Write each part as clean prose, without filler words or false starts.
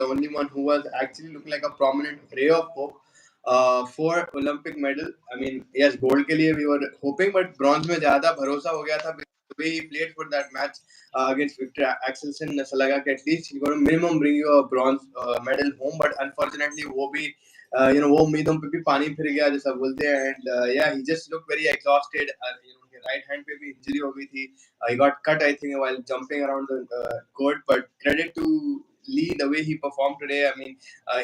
the only one who was actually looking like a prominent ray of hope for Olympic medal. I mean, yes, gold के लिए we were hoping, but bronze में ज़्यादा भरोसा हो गया था. The way he played for that match against Victor Axelsen, ऐसा लगा कि at least he's going to minimum bring you a bronze medal home. But unfortunately, वो भी वो उम्मीदों पे भी पानी फिर गया जैसा बोलते हैं. And yeah, he just looked very exhausted. उनके right hand पे भी injury हो गई थी. He got cut, I think, while jumping around the court. But credit to Lee, the way he performed today. I mean,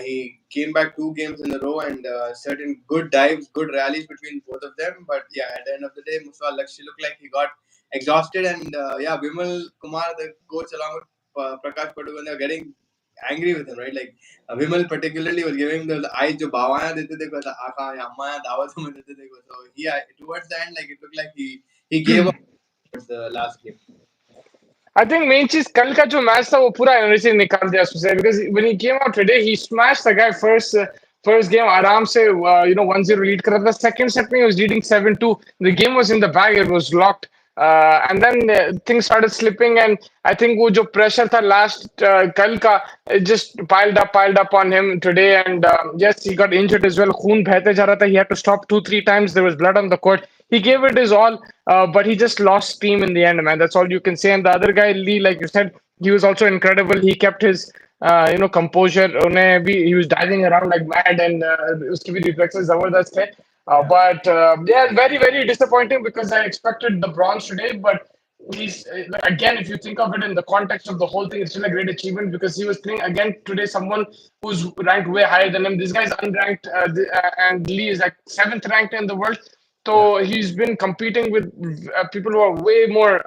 he came back 2 games in a row and certain good dives, good rallies between both of them. But yeah, at the end of the day, Lakshya looked like he got exhausted. And yeah, Vimal Kumar, the coach, along with Prakash Padukone, they were getting angry with him, right? Like Vimal particularly was giving the eyes जो बावाया देते थे को आका या अम्मा या दावत में देते थे को. So yeah, towards the end, like it looked like he gave up towards the last game. I think main चीज कल का जो मैच था वो पूरा एनर्जी निकाल दिया उससे because when he came out today he smashed the guy first game आराम से 1-0 lead कर रहा था. Second set में he was leading 7-2. The game was in the bag, it was locked. And then things started slipping and I think वो जो pressure था last कल का it just piled up on him today. And yes, he got injured as well. खून बहते जा रहा था. He had to stop 2-3 times. There was blood on the court. He gave it his all, but he just lost steam in the end, man. That's all you can say. And the other guy, Lee, like you said, he was also incredible. He kept his, composure. He was diving around like mad, and uski bhi reflexes zabardast hai. But yeah, very, very disappointing because I expected the bronze today. But he's again, if you think of it in the context of the whole thing, it's still a great achievement because he was playing again today someone who's ranked way higher than him. This guy's unranked, and Lee is like 7th ranked in the world. So he's been competing with people who are way more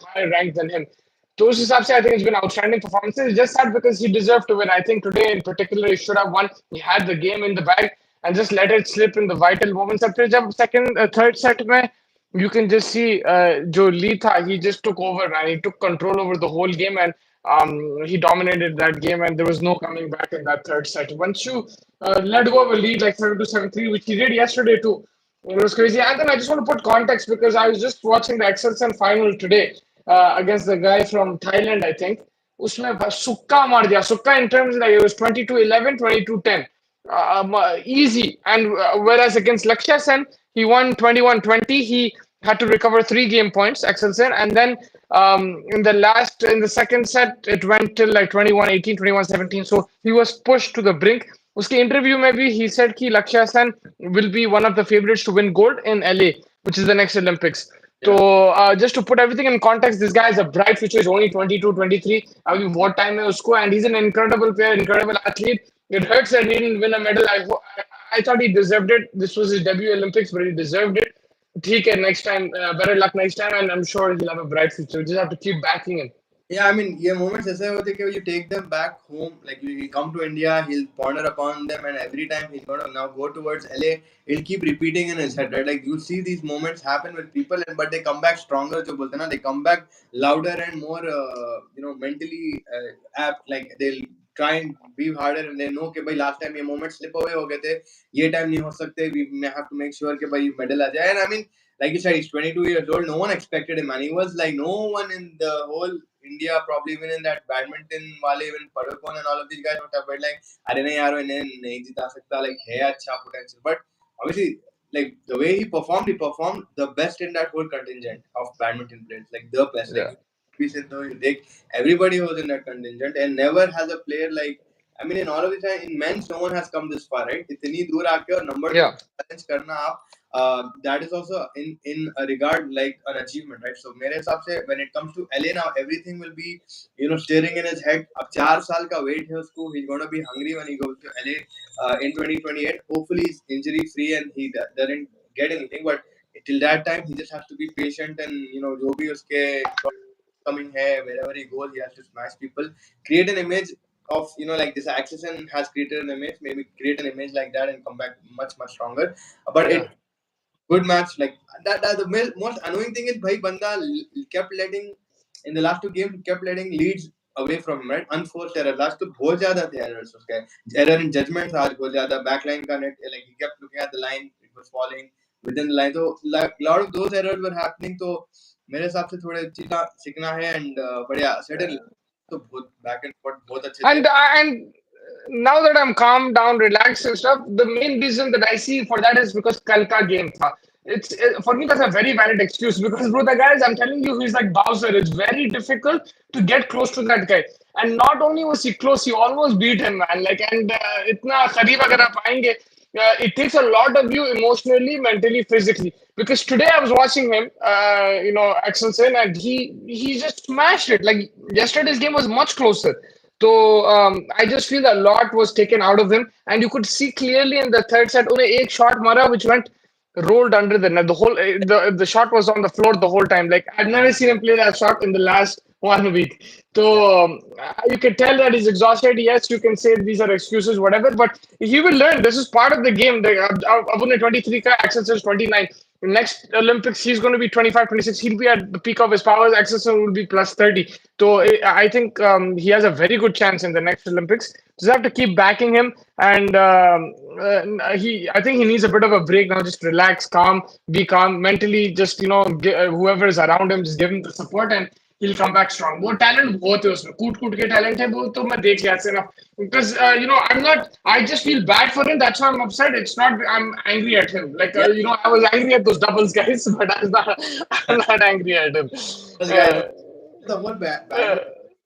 higher ranked than him. To उस हिसाब से I think it's been outstanding performances. It's just sad because he deserved to win. I think today in particular he should have won. He had the game in the bag and just let it slip in the vital moments. अब फिर जब third set में you can just see जो Lee था, he just took over and he took control over the whole game and he dominated that game and there was no coming back in that third set. Once you let go of a lead like 7-2, 7-3, which he did yesterday too, it was crazy. And then I just want to put context because I was just watching the XLSN final today against the guy from Thailand, I think. उसमें सुक्का मार दिया. Sukka in terms like it was 22-11, 22-10. Easy. And whereas against Lakshya Sen, he won 21-20. He had to recover 3 game points, XLSN. And then in the second set, it went till like 21-18, 21-17. So he was pushed to the brink. उसके interview में भी he said कि लक्ष्य Sen will be one of the favorites to win gold in LA, which is the next Olympics. So just to put everything in context, this guy is a bright future. He's only 22, 23. I mean, what time है उसको? And he's an incredible player, incredible athlete. It hurts that he didn't win a medal. I thought he deserved it. This was his debut Olympics, but he deserved it. ठीक है, next time, better luck next time, and I'm sure he'll have a bright future. We just have to keep backing him. Yeah, I mean, ये moments ऐसे होते कि you take them back home, like you come to India, he'll ponder upon them, and every time he's gonna now go towards LA, he'll keep repeating in his head, right? Like you see these moments happen with people, but they come back stronger. जो बोलते हैं ना, they come back louder and more, mentally apt. Like they'll try and be harder, and they know कि भाई last time ये moments slip away हो गए थे, ये time नहीं हो सकते. We have to make sure कि भाई medal आ जाए. And I mean, like you said, he's 22 years old. No one expected him, and he was like no one in the whole India, probably even in that badminton wale, even Padukone and all of these guys would have been like, "Arey nahi yaar, इन्हें नहीं जिता सकता." Like, है अच्छा potential, but obviously, like the way he performed the best in that whole contingent of badminton players, like the best. Yeah. Like, we said, no, you take everybody who was in that contingent, and never has a player like. I mean, in all of this, in men's, no one has come this far, right? इतनी दूर आके और number Yeah. challenge करना आप. That is also in a regard like an achievement, right? So मेरे हिसाब से when it comes to LA now, everything will be steering in his head. अब 4 साल का wait है उसको. He's gonna be hungry when he goes to LA in 2028. Hopefully he's injury free and he doesn't get anything. But till that time, he just has to be patient and जो भी उसके coming है, wherever he goes, he has to smash people, create an image of like this Axelsen has created an image, maybe create an image like that and come back much stronger. But Yeah. good match like that. The most annoying thing is bhai banda kept letting in the last 2 games, kept letting leads away from him, right? Unforced error last तो बहुत ज्यादा थे errors उसके. Error in judgments आज बहुत ज्यादा. Backline का net, like he kept looking at the line, it was falling within the line. So like lot of those errors were happening. तो मेरे हिसाब से थोड़े चीज़ सीखना है. And but yeah, certainly तो बहुत बैक एंड फोर्थ बहुत अच्छे थे. And now that I'm calm down, relaxed and stuff, the main reason that I see for that is because kal ka game tha. For me that's a very valid excuse because bro, the guys I'm telling you, he's like Bowser. It's very difficult to get close to that guy. And not only was he close, he almost beat him, man. Like and itna kareeb agar aap aayenge, it takes a lot of you emotionally, mentally, physically. Because today I was watching him, Axelson, and he just smashed it. Like yesterday's game was much closer. So I just feel a lot was taken out of him, and you could see clearly in the third set, only एक shot mara which went rolled under the net. The shot was on the floor the whole time. Like I've never seen him play that shot in the last 1 week. Yeah. So you can tell that he's exhausted. Yes, you can say these are excuses, whatever, but he will learn. This is part of the game. Abune 23 ka, Axel is 29. Next Olympics, he's going to be 25, 26. He'll be at the peak of his powers. Axelson will be plus 30. So I think he has a very good chance in the next Olympics. Just have to keep backing him. And I think he needs a bit of a break now. Just relax, calm, be calm. Mentally, just, whoever is around him, just give him the support and he'll come back strong. वो talent बहुत है उसमें, कूट कूट के talent है वो तो मैं देख लिया से ना. Because I'm not. I just feel bad for him. That's why I'm upset. It's not. I'm angry at him. Like Yeah, I was angry at those doubles guys, but I'm not angry at him. this guy, Uh, the whole uh, badminton,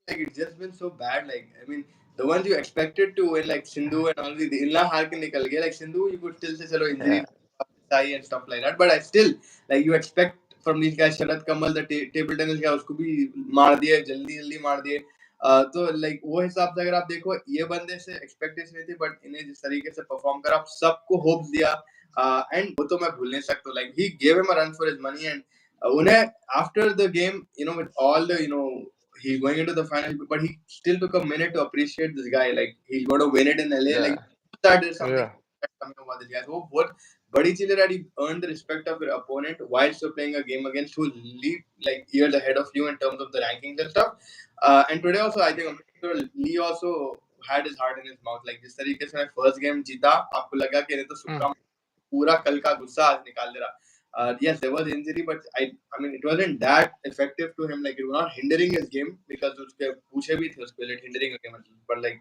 like it's just been so bad. Like I mean, the ones you expected to win, like Sindhu and all the इतना हार के निकल गए. Like Sindhu, you could still say चलो injury yeah. and stuff like that. But I still like you expect from these guys. Sharat Kamal, the table tennis guy, उसको भी मार दिए, जल्दी जल्दी मार दिए. तो लाइक वो हिसाब से अगर आप देखो ये बंदे से एक्सपेक्टेशन नहीं थी बट इन्हें जिस तरीके से परफॉर्म करा सबको होप्स दिया एंड वो तो मैं भूल नहीं सकता like he gave him a run for his money and उन्हें after the game with all the he's going into the final but he still took a minute to appreciate this guy like he's going to win it in LA like Yeah. that is something Yeah. coming over this guy वो बहुत बड़ी चीज है that he earned the respect of your opponent while still playing a game against who lead like years ahead of you in terms of the rankings and stuff and today also I think Lee also had his heart in his mouth like जिस तरीके से first game जीता आपको लगा कि नहीं तो Mm. सुक्का पूरा कल का गुस्सा आज निकाल दे रहा yes there was injury but I mean it wasn't that effective to him like it was not hindering his game because उसके पूछे भी थे उसको like hindering a game but like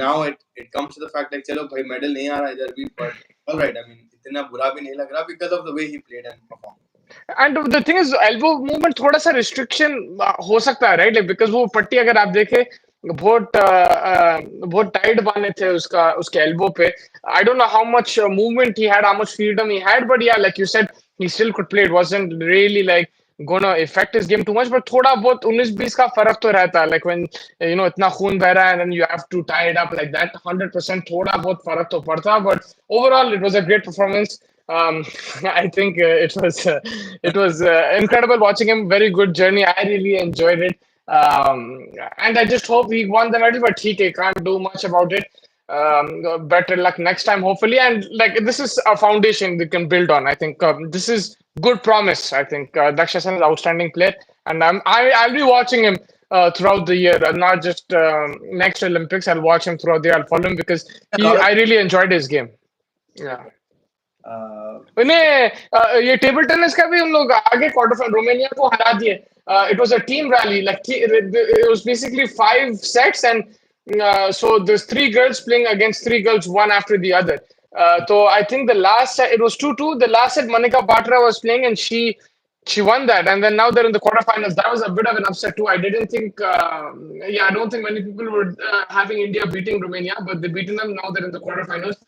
now it comes to the fact like चलो भाई medal नहीं आ रहा इधर भी but all right I mean इतना बुरा भी नहीं लग रहा because of the way he played and performed. And the thing is, elbow movement थोड़ा सा restriction हो सकता है, right? Like because वो पट्टी अगर आप देखें बहुत टाइट बांधे थे उसके elbow पे. I don't know how much movement he had, how much freedom he had, but yeah, like you said, he still could play. It wasn't really like gonna affect his game too much, but थोड़ा बहुत 19-20 का फर्क तो रहता है. Like when इतना खून बह रहा है and then you have to tie it up like that, 100% थोड़ा बहुत फर्क तो पड़ता. But overall, it was a great performance. I think it was incredible watching him. Very good journey. I really enjoyed it. And I just hope he won the medal, but he can't do much about it. Better luck next time, hopefully. And like this is a foundation we can build on. I think this is good promise. I think Lakshya is an outstanding player, and I'll be watching him throughout the year, not just next Olympics. I'll watch him throughout the year. I'll follow him because I really enjoyed his game. Yeah. उन्हें ये table tennis का भी हम लोग आगे quarter final Romania को हरा दिए. It was a team rally like it was basically 5 sets and so there's 3 girls playing against 3 girls one after the other. So I think the last set it was 2-2. The last set Manika Batra was playing and she won that, and then now they're in the quarterfinals. That was a bit of an upset too. I didn't think I don't think many people were having India beating Romania, but they beaten them. Now they're in the quarterfinals.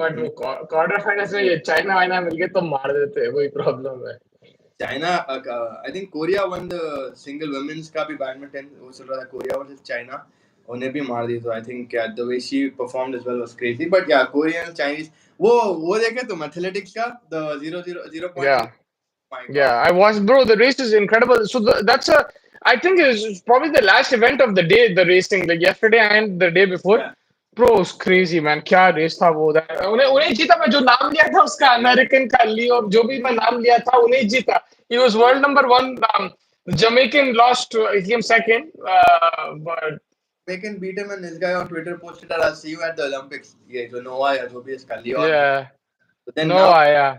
But वो quarter finals में ये China वाइना मिलके तो मार देते हैं, वही problem है. China, I think Korea won the single women's का भी बैडमिंटन वो चल रहा था कोरिया वर्सेस चाइना उन्हें भी मार दी तो I think the way she performed as well was crazy but yeah Korean Chinese वो देखे तुम athletics का the 0.0. Yeah, My yeah, God. I watched, bro. The race is incredible. So that's I think it's probably the last event of the day, the racing, like yesterday and the day before. Yeah. Bro, it's crazy, man. क्या race था वो. उन्हें उन्हें जीता. मैं जो नाम लिया था उसका अमेरिकन का लियो जो भी मैं नाम लिया था उन्हें जीता. He was world number one. Jamaican lost. He came second. But They can beat him and this guy on Twitter posted that I'll see you at the Olympics. Yeah, so Noah या जो भी इसका Leon. yeah, But then no, now yeah.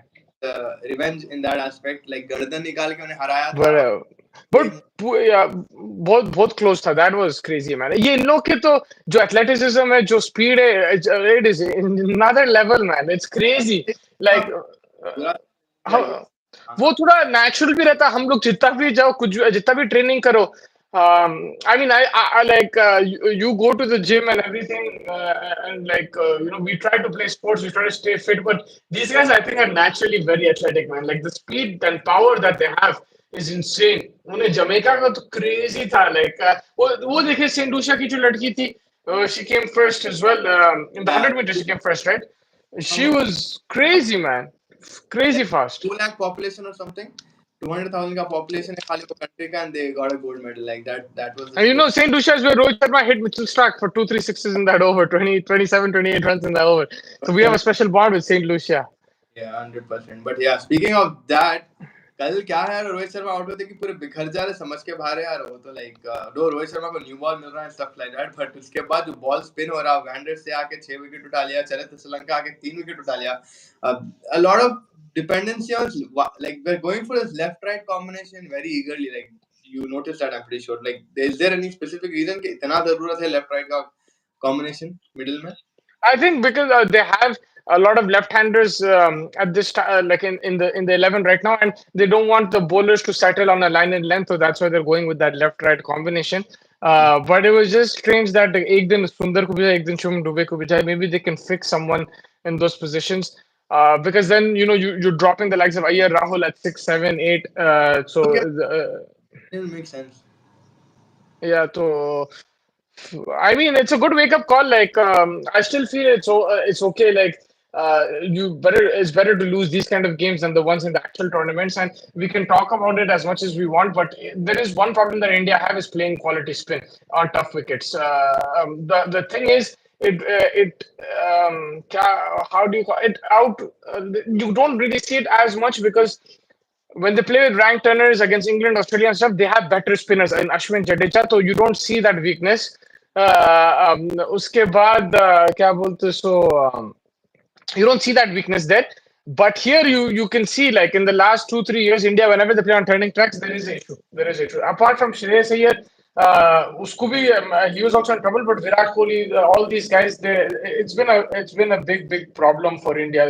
revenge in that aspect like गर्दन निकाल के उन्हें हराया था But But बहुत बहुत क्लोज था. That was crazy, man. ये इन लोग के तो जो athleticism है, जो speed है, it is another level, man. It's crazy. Like पूरा हम like वो थोड़ा नेचुरल भी रहता. हम लोग जितना भी जाओ, कुछ जितना भी ट्रेनिंग करो. I mean, I like you go to the gym and everything, and like we try to play sports, we try to stay fit, but these guys, I think, are naturally very athletic, man. Like the speed and power that they have is insane. उन्हें Jamaica का तो crazy था. Like वो देखिए Saint Lucia की जो लड़की थी, she came first as well. In the 100 meters, she came first, right? She हम was crazy, man. Crazy fast. 2 lakh population or something, 200,000 का population है खाली वो country का, and they got a gold medal. Like that was the And story. St. Lucia is where Rohit Sharma hit Mitchell Stark for 2 3 sixes in that over, 20, 27, 28 runs in that over. So we have a special bond with St. Lucia. Yeah, 100%. But yeah, speaking of that, कल क्या है यार, Rohit Sharma out होते कि पूरे बिखर जा रहे, समझ के बाहर है यार वो तो. लाइक दो रोहित शर्मा को न्यू बॉल मिल रहा है, स्टफ लाइक दैट, बट उसके बाद जो बॉल स्पिन हो रहा, वैंडर से आके 6 विकेट उठा लिया, चले श्रीलंका आके 3 विकेट उठा लिया. A lot of dependency on, like we're going for this left right combination very eagerly. Like you notice that, I'm pretty sure. Like is there any specific reason कि इतना जरूरत है लेफ्ट राइट का combination middle में? I think because they have a lot of left-handers at this time, like in the 11 right now, and they don't want the bowlers to settle on a line and length, so that's why they're going with that left-right combination. But it was just strange that एक दिन सुंदर को भेजा, एक दिन शुभम दुबे को भेजा. Maybe they can fix someone in those positions. Because then you're dropping the likes of Iyer Rahul at 6, 7, 8. So Okay, didn't make sense. yeah, so I mean, it's a good wake up call. Like, I still feel it's okay. Like, it's better to lose these kind of games than the ones in the actual tournaments. And we can talk about it as much as we want, but there is one problem that India have is playing quality spin on tough wickets. The thing is, how do you call it out? You don't really see it as much because when they play with ranked turners against England, Australia, and stuff, they have better spinners in Ashwin Jadeja, so you don't see that weakness. उसके बाद क्या बोलते so you don't see that weakness there. But here you can see like in the last 2 3 years, India whenever they play on turning tracks, there is an issue. There is an issue. Apart from Shreyas Iyer, उसको भी he was also in trouble. But Virat Kohli, all these guys, it's been a big problem for India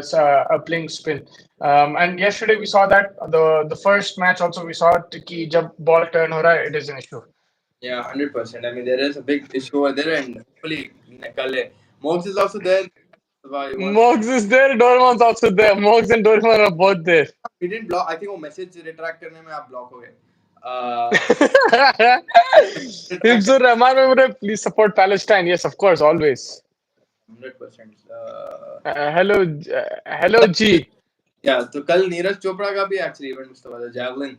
playing spin. And yesterday we saw that the first match also we saw कि जब ball turn हो रहा है, it is an issue. Yeah, 100%. I mean, there is a big issue over there, and hopefully, Kale. Mox is also there. He wants. Mogs is there, Doraemon's also there. Mogs and Doraemon are both there. He didn't block. I think वो message retract करने में आप block हो गए. Retract Hibzur Rahman Memre, please support Palestine. Yes, of course, always. 100%. Hello, G. Yeah, तो कल नीरज चोपड़ा का भी actually event मुझे पता है, javelin.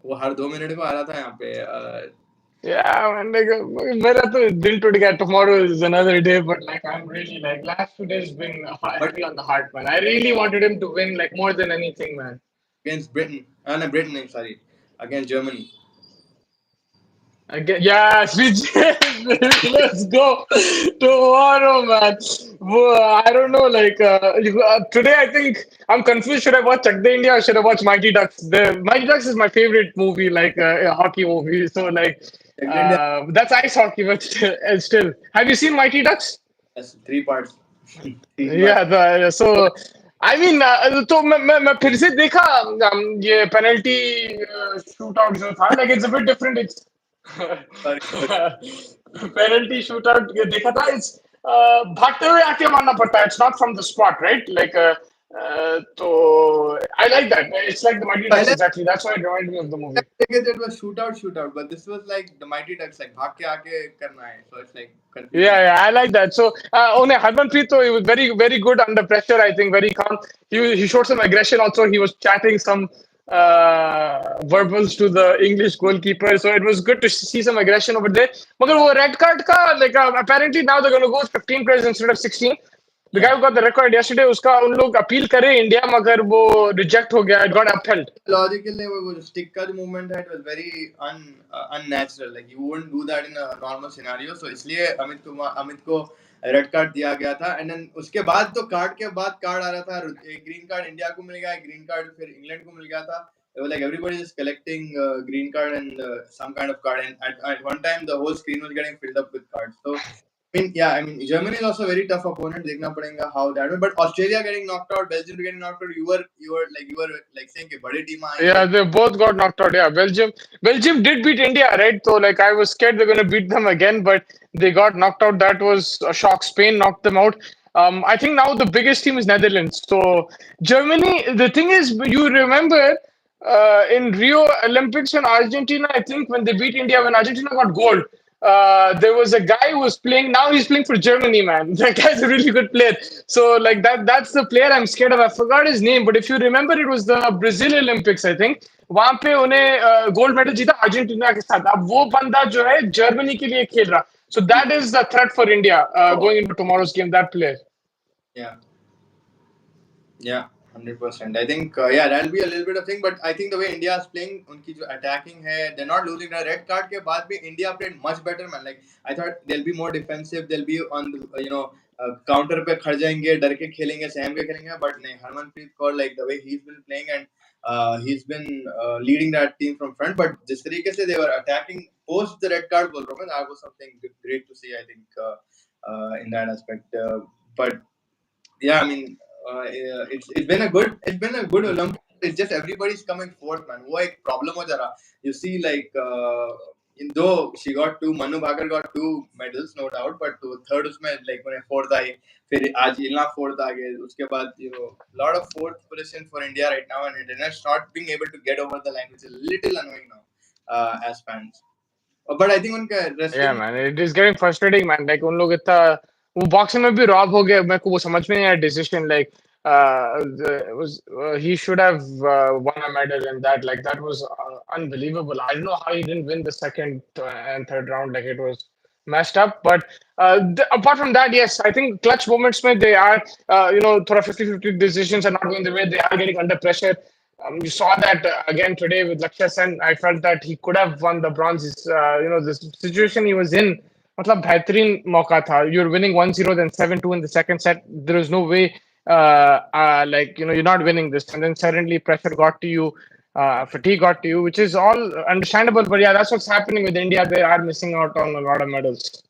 वो हर 2 मिनट में आ रहा था यहाँ पे. Yeah, man, like, मेरा तो दिल टूट गया. Tomorrow is another day, but like I'm really like last 2 days been But heavy on the heart, man. I really wanted him to win like more than anything, man. against Britain, no, Britain, sorry, against Germany. Again, yes, let's go tomorrow, man. I don't know, like today. I think I'm confused. Should I watch Chak De India or should I watch Mighty Ducks? The Mighty Ducks is my favorite movie, like a hockey movie. So like, England that's ice hockey, but still, have you seen Mighty Ducks? has 3 parts. 3 parts. Yeah, so I mean, तो मैं फिर से देखा ये penalty shootout जो था, like it's a bit different. It's Sorry. penalty shootout ये देखा था. It's भागते हुए आके मारना पड़ता है. It's not from the spot, right? Like तो I like that. It's like the Mighty Ducks पहले exactly. That's why it reminded me of the movie. it was shootout, but this was like the Mighty Ducks, like भाग के आके करना है. So it's like confusing. Yeah, I like that. So, only Harmanpreet, though, he was very good under pressure. I think very calm. He showed some aggression. Also, he was chatting some verbals to the English goalkeeper. So it was good to see some aggression over there. मगर वो red card का like apparently now they're going to go with 15 players instead of 16. The guy who got the record yesterday, उसका उन लोग appeal करे India, मगर वो reject हो गया. It got upheld. Logically, वो stick का जो movement है, it was very unnatural. Like you wouldn't do that in a normal scenario. So इसलिए अमित को रेड कार्ड दिया गया था. And then उसके बाद तो कार्ड के बाद कार्ड आ रहा था. एक ग्रीन कार्ड इंडिया को मिल गया, एक ग्रीन कार्ड फिर इंग्लैंड को मिल गया था. it was like everybody is collecting green card and some kind of card, and at one time the whole screen was getting filled up with cards. So I mean, yeah, I mean, Germany is also a very tough opponent. देखना पड़ेगा how that way. But Australia getting knocked out, Belgium getting knocked out. You were like saying कि बड़ी team आएंगे. Yeah, they both got knocked out. Yeah, Belgium did beat India, right? So like I was scared they're gonna beat them again, but they got knocked out. That was a shock. Spain knocked them out. I think now the biggest team is Netherlands. So Germany. The thing is, you remember in Rio Olympics when Argentina, I think when they beat India, when Argentina got gold, there was a guy who was playing. Now he's playing for Germany, man. That guy's a really good player. So like that's the player I'm scared of. I forgot his name, but if you remember, it was the Brazil Olympics, I think. वहां पे उन्हें gold medal जीता Argentina के साथ. अब वो बंदा जो है जर्मनी के लिए खेल रहा. So that is the threat for India going into tomorrow's game. That player. Yeah. Yeah, 100%. I think yeah, that'll be a little bit of thing, but I think the way India is playing, उनकी जो attacking है, they're not losing. The red card के बाद भी India played much better, man. Like I thought they'll be more defensive, they'll be on the counter पे खड़ जाएंगे, डर के खेलेंगे, सहम के खेलेंगे, but नहीं, Harmanpreet Kaur, like the way he's been playing, and he's been leading that team from front. But जिस तरीके से they were attacking post the red card बोल रहा हूँ, that was something great to see. I think in that aspect, but yeah, I mean, it's been a good Olympic. It's just everybody's coming fourth, man. वो एक problem हो जा रहा. You see, like though she got two, Manu Bhaकर got two medals, no doubt, but तो third उसमें like उन्हें fourth आई, फिर आज इलना fourth आ गए, उसके बाद lot of fourth position for India right now, and India's not being able to get over the line, which is a little annoying now as fans. But I think उनका Yeah, wrestling. man, it is getting frustrating, man. Like उन लोग इतना वो boxing में भी Rob हो गए. मेरे को वो समझ में नहीं आया decision. Like it was he should have won a medal in that. Like that was unbelievable. I don't know how he didn't win the second and third round. Like it was messed up. But apart from that, yes, I think clutch moments में they are थोड़ा 50-50 decisions are not going the way. They are getting under pressure. You saw that again today with Lakshya Sen. I felt that he could have won the bronze. The situation he was in, मतलब बेहतरीन मौका था. You're winning 1-0, then 7-2 in the second set. There is no way, you're not winning this. And then suddenly pressure got to you, fatigue got to you, which is all understandable. But yeah, that's what's happening with India. They are missing out on a lot of medals.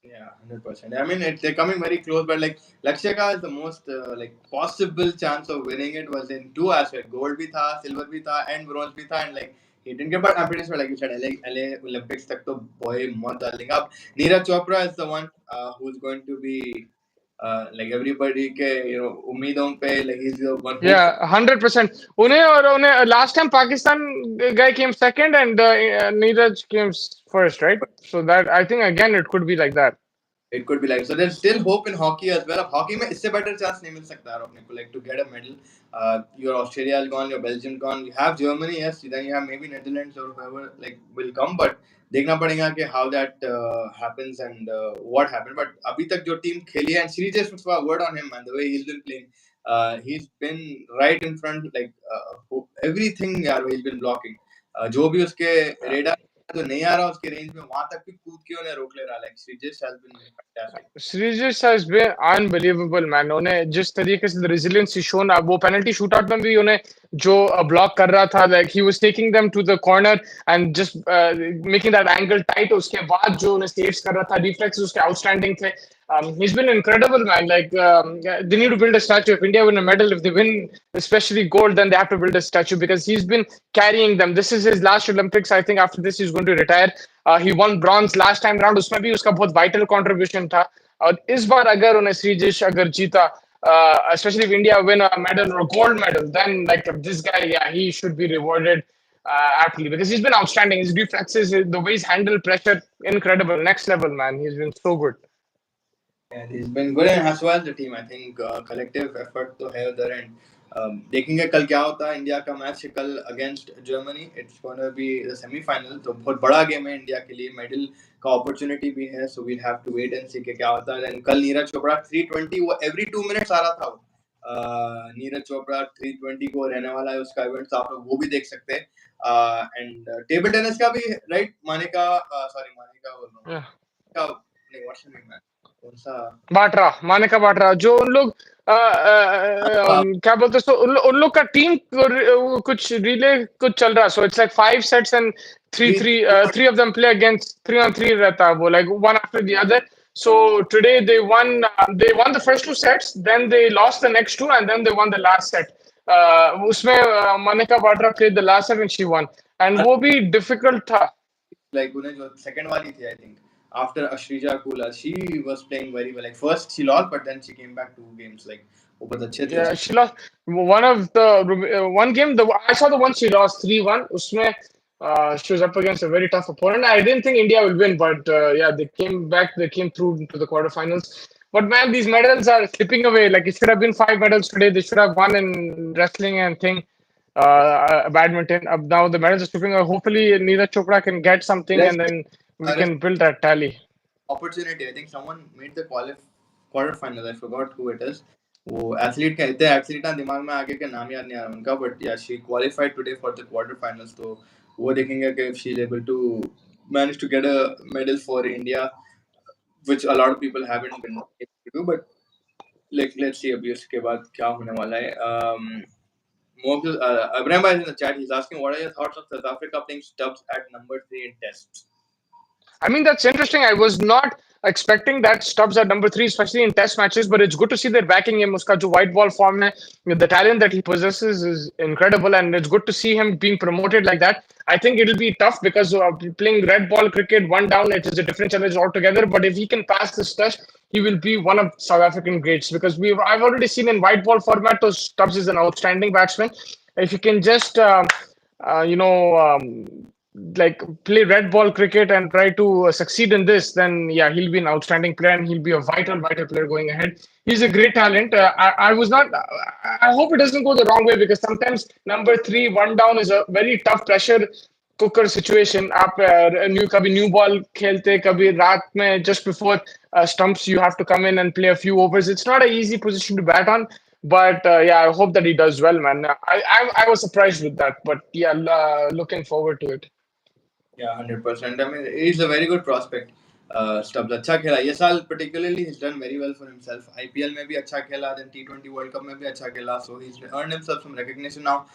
Yeah, 100%. I mean, they're coming very close, but like Lakshya is the most like possible chance of winning it was in two aspects: gold भी था, silver भी था, and bronze भी था, and like he didn't get. But I'm pretty sure, like you said, LA Olympics तक तो boy मौत डाल देंगे. अब Neeraj Chopra is the one who's going to be like everybody के उम्मीदों पे, like he's the one hope. Yeah, 100%. उन्हें last time Pakistan guy came second and Neeraj came first, right? So that I think again it could be like that. It could be like so. There's still hope in hockey as well. अब hockey में इससे better chance नहीं मिल सकता यार अपने को like to get a medal. Your Australia is gone, your Belgium gone. You have Germany, yes. Then you have maybe Netherlands or whoever like will come, but देखना पड़ेगा कि how that happens and what happened. But अभी तक जो team खेली है, and Sri just a word on him, man. The way he's been playing, he's been right in front, like everything यार he's been blocking. जो भी उसके radar जो नहीं आ रहा उसके रेंज में वहां तक भी कूद के उन्हें रोक ले रहा. Like Srijit has been fantastic. Srijit has been unbelievable, man. उन्हें जिस तरीके से resilience he shown, अब वो penalty shootout में भी उन्हें जो block कर रहा था, like he was taking them to the corner and just making that angle tight. उसके बाद जो उन्हें saves कर रहा था, reflexes उसके outstanding थे. He's been incredible, man. Like they need to build a statue. If India win a medal, if they win especially gold, then they have to build a statue because he's been carrying them. This is his last Olympics. I think after this he's going to retire. He won bronze last time round. उसमें भी उसका बहुत vital contribution था. और इस बार अगर उन्हें श्रीजेश अगर जीता, especially if India win a medal or a gold medal, then like this guy, yeah, he should be rewarded aptly because he's been outstanding. His reflexes, the way he's handled pressure, incredible, next level, man. He's been so good. Yeah, he's been good and as well as the team. I think collective effort तो है उधर and देखेंगे कल क्या होता है. India का match कल against Germany. It's gonna be the semifinal, तो बहुत बड़ा गेम है इंडिया के लिए. मेडल का अपॉर्चुनिटी भी है, so we'll have to wait and see कि क्या होता है. कल नीरज चोपड़ा 320 वो एवरी 2 मिनट्स आ रहा था वो. नीरज चोपड़ा 320 को रहने वाला है उसका इवेंट, तो आप लोग वो भी देख सकते हैं. एंड टेबल टेनिस का भी राइट माने का बोल रहा हूँ Yeah. का नहीं व्हाट्स द नेम. कौन सा? बाटरा, मानिका बाटरा, जो उन लोग हाँ, क्या बोलते हैं, सो उन लोग का टीम कुछ रिले कुछ चल रहा, so it's like 5 sets and three three three three for three of them play against 3 on 3 रहता है वो, like one after the other. So today they won the first 2 sets, then they lost the next two, and then they won the last set. उसमें Manika Batra played the last set and she won, and वो भी difficult था. like उन्हें जो second वाली थी I think after Ashrija Kula she was playing very well, like first she lost but then she came back 2 games, like वो बहुत अच्छे थे Yeah, उसके. she lost one of the one game. I saw the one she lost 3-1. Usme, she was up against a very tough opponent. I didn't think India would win, but yeah, they came back. They came through to the quarterfinals. But man, these medals are slipping away. Like it should have been 5 medals today. They should have won in wrestling and badminton. Now the medals are slipping away. Hopefully, Neeraj Chopra can get something, Let's and then we let's can build that tally. opportunity. I think someone made the quarter final. I forgot who it is. वो athlete का इतने athlete ना दिमाग में आगे के नाम याद नहीं आ रहा उनका, बट या she qualified today for the quarter finals. तो वो देखेंगे कि if she is able to manage to get a medal for India, which a lot of people haven't been able to do, but like let's see अभी उसके बाद क्या होने वाला है. Abraham is in the chat. He's asking, what are your thoughts on South Africa playing Stubbs at number 3 in Tests? I mean, that's interesting. I was not expecting that Stubbs at number 3, especially in test matches, but it's good to see they're backing him. Uska jo white ball form hai, the talent that he possesses is incredible, and it's good to see him being promoted like that. I think it'll be tough because playing red ball cricket, one down, it is a different challenge altogether. But if he can pass this test, he will be one of South African greats because I've already seen in white ball format, so Stubbs is an outstanding batsman. If you can just uh, you know, like play red ball cricket and try to succeed in this, then yeah, he'll be an outstanding player and he'll be a vital player going ahead. He's a great talent. I was not. I hope it doesn't go the wrong way because sometimes number 3, one down is a very tough pressure cooker situation. आप कभी new ball खेलते, कभी रात में just before stumps you have to come in and play a few overs. It's not an easy position to bat on. But yeah, I hope that he does well, man. I was surprised with that, but yeah, looking forward to it. Yeah, 100%. I mean, he's a very good prospect. Stubbs अच्छा खेला ये साल, particularly he's done very well for himself. IPL में भी अच्छा खेला, then T20 World Cup में भी अच्छा खेला, so he's earned himself some recognition now.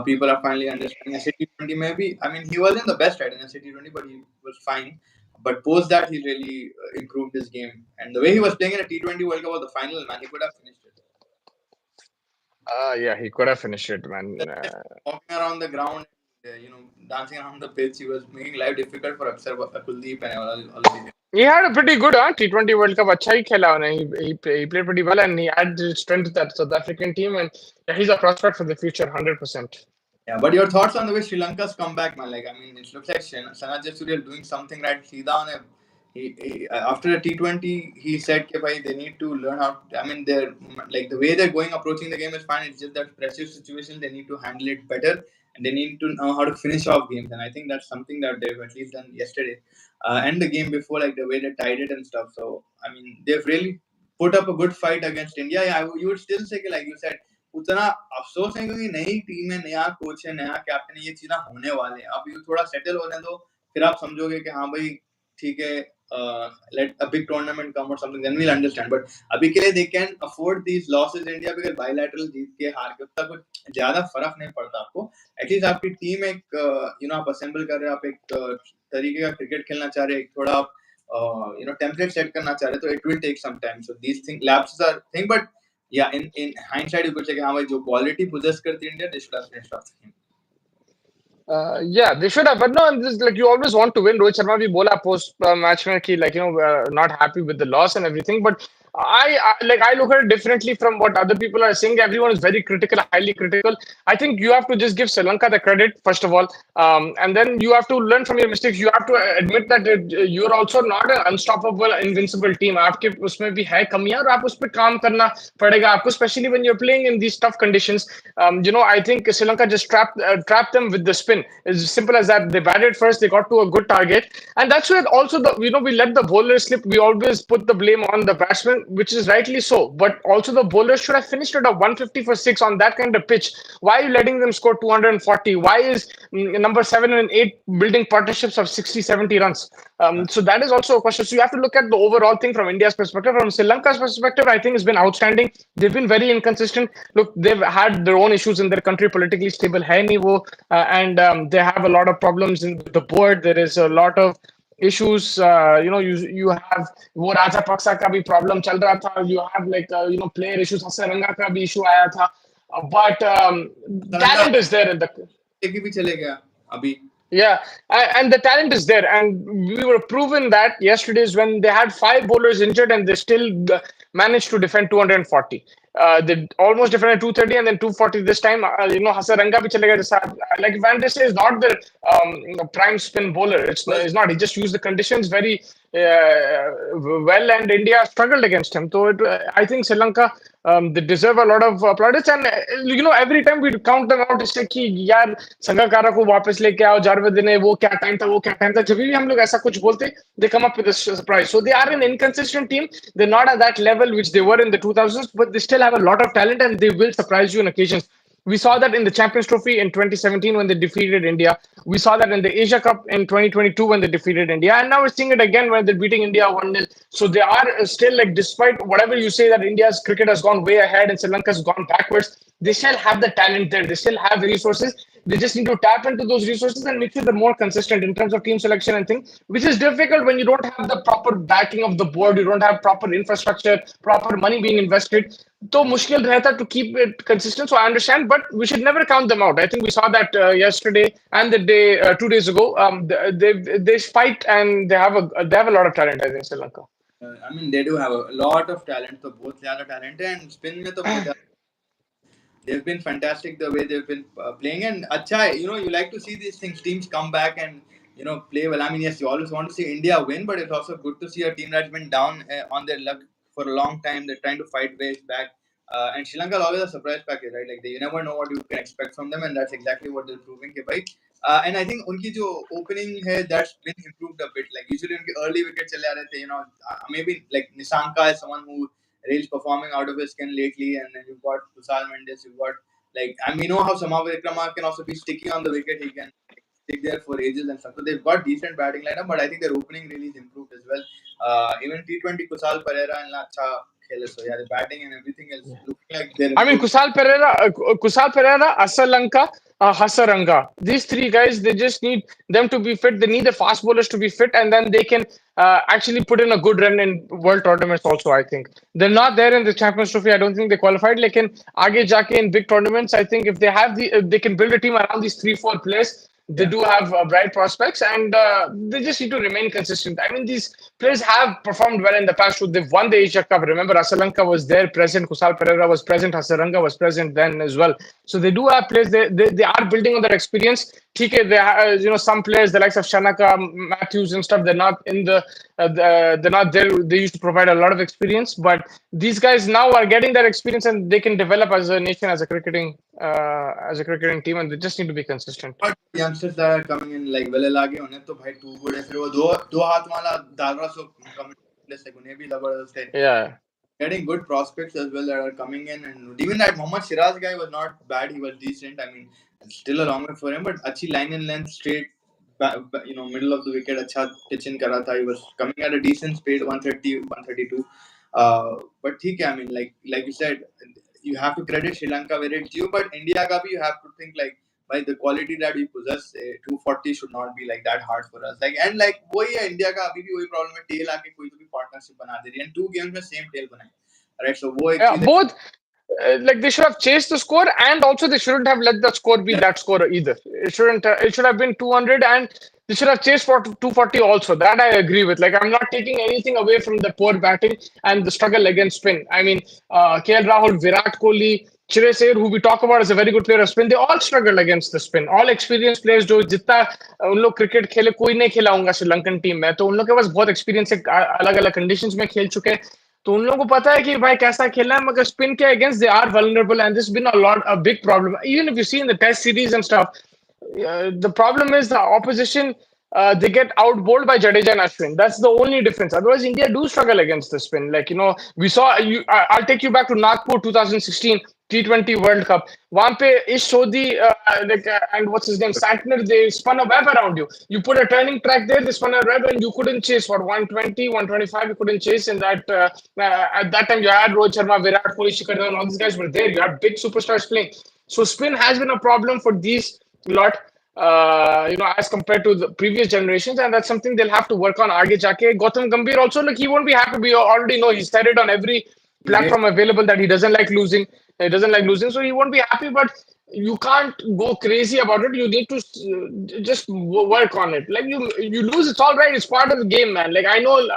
People are finally understanding. ऐसे T20 में भी, I mean, he wasn't the best right in ऐसे T20, but he was fine. But post that, he really improved his game. And the way he was playing in a T20 World Cup or the final, man, he could have finished it. Yeah, he could have finished it, man. Walking around the ground, dancing around the pitch, he was making life difficult for Aksar, Kuldeep, and all of these. He had a pretty good T20 World Cup. अच्छा ही खेला उन्हें. He played pretty well and he added strength to that South African team. And yeah, he's a prospect for the future, 100%. Yeah, but your thoughts on the way Sri Lanka's comeback, man? Like, I mean, it looks like Sanjay Surya doing something right. After a T20, he said, "Bhai, they need to learn how." I mean, they're like the way they're going approaching the game is fine. It's just that pressure situation they need to handle it better, and they need to know how to finish off games. And I think that's something that they've at least done yesterday, and the game before, like the way they tied it and stuff. So I mean, they've really put up a good fight against India. Yeah, you would still say, like you said, उतना अफसोस है क्योंकि नई team है, नया coach है, नया captain है, ये चीजें होने वाले हैं. अब ये थोड़ा सेटल होने दो, फिर आप समझोगे कि हाँ भाई ठीक है, let a big tournament come or something, then we'll understand. But अभी के लिए they can afford these losses India because bilateral जीत के हार के उतना कुछ ज्यादा फर्क नहीं पड़ता आपको. At least आपकी टीम एक आप assemble कर रहे हो, आप एक तरीके का क्रिकेट खेलना चाह रहे, एक थोड़ा आप template set करना चाह रहे, तो it will take some time. So these things lapses are thing, but yeah, in hindsight you could say कि हाँ भाई जो quality possess करती India, they should have finished off the game. Yeah, they should have, but no, this, like you always want to win. Rohit Sharma bhi bola post match mein ki like not happy with the loss and everything. But I look at it differently from what other people are saying. Everyone is very critical, highly critical. I think you have to just give Sri Lanka the credit first of all, and then you have to learn from your mistakes. You have to admit that you're also not an unstoppable, invincible team. आपके उसमें भी है कमियां और आप उस पर काम करना पड़ेगा आपको, especially when you're playing in these tough conditions. I think Sri Lanka just trapped them with the spin. It's simple as that. They batted first, they got to a good target, and that's where also we let the bowlers slip. We always put the blame on the batsman. which is rightly so. But also the bowlers should have finished at a 150 for six on that kind of pitch. Why are you letting them score 240? Why is number 7 and 8 building partnerships of 60, 70 runs? So that is also a question. So you have to look at the overall thing from India's perspective. From Sri Lanka's perspective, I think it's been outstanding. They've been very inconsistent. Look, they've had their own issues in their country, politically stable hai nahi wo, and they have a lot of problems in the board. There is a lot of issues. You have वो राजा पक्सा का भी problem चल रहा था. You have like player issues. Hasan रंगा का भी issue आया था. But Tharanga talent is there in the की भी चले गया अभी. yeah, and the talent is there, and we were proven that yesterday's when they had five bowlers injured and they still managed to defend 240. They almost defended 230 and then 240 this time. Hassan Ranga bhi chalega like Van der Sar is not the prime spin bowler. It's not. He just used the conditions very well, and India struggled against him. So I think Sri Lanka they deserve a lot of plaudits, and every time we count them out, इससे कि यार संगाकारा को वापस लेके आओ, जारवेद ने वो क्या टाइम था जब भी हम लोग ऐसा कुछ बोलते, they come up with a surprise. So they are an inconsistent team. They're not at that level which they were in the 2000s, but they still have a lot of talent and they will surprise you on occasions. We saw that in the Champions Trophy in 2017 when they defeated India. We saw that in the Asia Cup in 2022 when they defeated India. And now we're seeing it again when they're beating India 1-0. So they are still, like, despite whatever you say that India's cricket has gone way ahead and Sri Lanka has gone backwards, they still have the talent there. They still have the resources. They just need to tap into those resources and make sure they're more consistent in terms of team selection and things, which is difficult when you don't have the proper backing of the board, you don't have proper infrastructure, proper money being invested. So mushkil rehta to keep it consistent. So I understand, but we should never count them out. I think we saw that yesterday and the day 2 days ago. They fight and they have a lot of talent. I think Sri Lanka. I mean, they do have a lot of talent. So both ज़्यादा talent है and spin में तो बहुत they've been fantastic the way they've been playing, and acha hai, you like to see these things, teams come back and play well. I mean, yes, you always want to see India win, but it's also good to see a team that's been down on their luck for a long time. They're trying to fight ways back, and Sri Lanka is always a surprise package, right? Like you never know what you can expect from them, and that's exactly what they're proving. Bhai. And I think unki jo opening hai, that's been improved a bit. Like usually unki early wickets chale aa rahe the, maybe like Nissanka is someone who really performing out of his skin lately, and then you've got Kusal Mendes, you've got and we know how Samav Vikrama can also be sticky on the wicket. He can stick there for ages and stuff. So they've got decent batting lineup, but I think their opening really is improved as well. Even T20 Kusal Pereira and Lakshya khele. So yeah, the batting and everything is looking like they're. I mean, Kusal Pereira, Asalanka, Hasaranga. These three guys, they just need them to be fit. They need the fast bowlers to be fit, and then they can actually put in a good run in world tournaments. Also, I think they're not there in the Champions Trophy. I don't think they qualified. Like in Aage Jaake in big tournaments, I think if they have if they can build a team around these 3-4 players. They do have bright prospects, and they just need to remain consistent. I mean, these players have performed well in the past. They've won the Asia Cup. Remember, Asalanka was there, present. Kusal Pereira was present. Hasaranga was present then as well. So they do have players. They are building on their experience. TK, they have, some players, the likes of Shanaka, Matthews, and stuff. They're not in they're not there. They used to provide a lot of experience, but these guys now are getting that experience, and they can develop as a nation, as a cricketing team, and they just need to be consistent. But youngsters that are coming in like well lage उन्हें तो भाई too good है. फिर वो दो हाथ वाला दालरा सो like उन्हें भी जबरदस्त है. Yeah. Getting good prospects as well that are coming in, and even that Mohammad Shiraz guy was not bad. He was decent. I mean, still a long way for him, but अच्छी line and length, straight, middle of the wicket, अच्छा pitch in करा था. He was coming at a decent speed, 130, 132. But ठीक है, I mean, like you said, you have to credit Sri Lanka where it's due, but India का भी you have to think like by the quality that we possess, 240 should not be like that hard for us. And वही है India का अभी भी वही problem है, tail आके कोई तो भी partnership बना दे रही है, and 2 games में same tail बनाई, right? So वो एक चीज both like they should have chased the score, and also they shouldn't have let the score be that score either. It should have been 200, and they should have chased for 240 also. That I agree with. Like, I'm not taking anything away from the poor batting and the struggle against spin. I mean, KL Rahul, Virat Kohli, Chirag Sayer, who we talk about as a very good player of spin, they all struggled against the spin. All experienced players, जो जितना उन लोग cricket खेले, कोई नहीं खेला होगा Sri Lankan team में, तो उन लोग के पास बहुत एक्सपीरियंस है, अलग अलग कंडीशंस में खेल चुके हैं, तो उन लोगों को पता है कि भाई कैसा खेलना है, मगर स्पिन के against they are vulnerable, and this been a big problem. Even if you see in the test series and stuff, the problem is the opposition they get outbowled by Jadeja and Ashwin. That's the only difference. Otherwise, India do struggle against the spin. Like, we saw you. I'll take you back to Nagpur 2016 T20 World Cup. Wहाँ पे Ish Sodhi and what's his name Santner, they spun a web around you. You put a turning track there, they spun a web, and you couldn't chase for 120, 125. You couldn't chase in that. At that time, you had Rohit Sharma, Virat Kohli, Shikhar Dhawan, all these guys were there. You had big superstars playing. So spin has been a problem for these lot. As compared to the previous generations, and that's something they'll have to work on aage jaake. Gautam Gambhir also, like, he won't be happy. We already know he said it on every He hates platform available that he doesn't like losing. He doesn't like losing, so he won't be happy. But you can't go crazy about it. You need to just work on it. Like, you lose, it's all right. It's part of the game, man. Like, I know.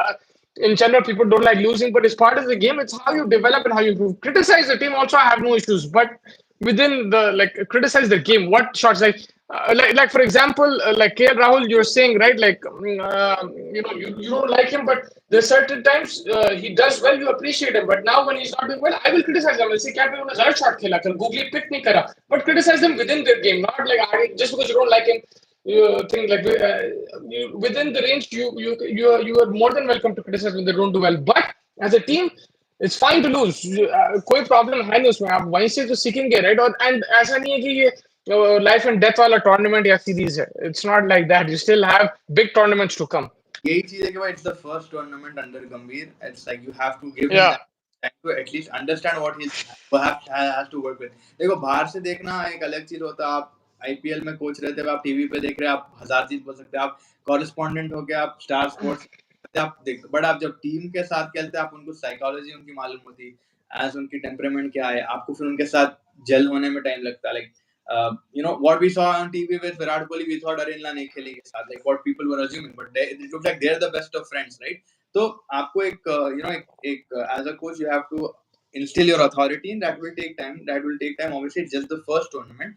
In general, people don't like losing, but it's part of the game. It's how you develop and how you improve. Criticize the team also, I have no issues, but within the, like, criticize the game. What shots, like for example, like KL Rahul, you're saying, right? Like, you don't like him, but there's certain times he does well, you appreciate him. But now when he's not doing well, I will criticize him. I'll say, क्या पे उन्होंने shot खेला कल, Googly pick नहीं करा. But criticize them within their game, not like just because you don't like him. You think like within the range, you are more than welcome to criticize when they don't do well. But as a team, it's fine to lose. कोई problem है नहीं उसमें. आप वहीं से तो सीखेंगे, right? और and ऐसा नहीं है कि ये life and death वाला tournament या series है. It's not like that. You still have big tournaments to come. यही चीज है कि भाई it's the first tournament under Gambhir. It's like you have to give him Yeah. that time to at least understand what he's perhaps has to work with. देखो, बाहर से देखना एक अलग चीज होता है. आप आईपीएल में कोच रहते हो, आप टीवी पे देख रहे हैं, आप हजार चीज बोल सकते हैं, आप कॉरेस्पॉन्डेंट होके आप स्टार स्पोर्ट्स आप देख, बट आप जब टीम के साथ खेलते हैं, आप उनको साइकोलॉजी उनकी मालूम होती है, एज उनकी टेम्परामेंट क्या है, आपको फिर उनके साथ जेल होने में टाइम लगता है. Like what we saw on TV with Virat Kohli, we thought अरे इनला नहीं खेलेंगे साथ, like what people were assuming, but it looks like they're the best of friends, right? तो आपको एक as a coach you have to instill your authority, and that will take time. Obviously, it's just the first tournament.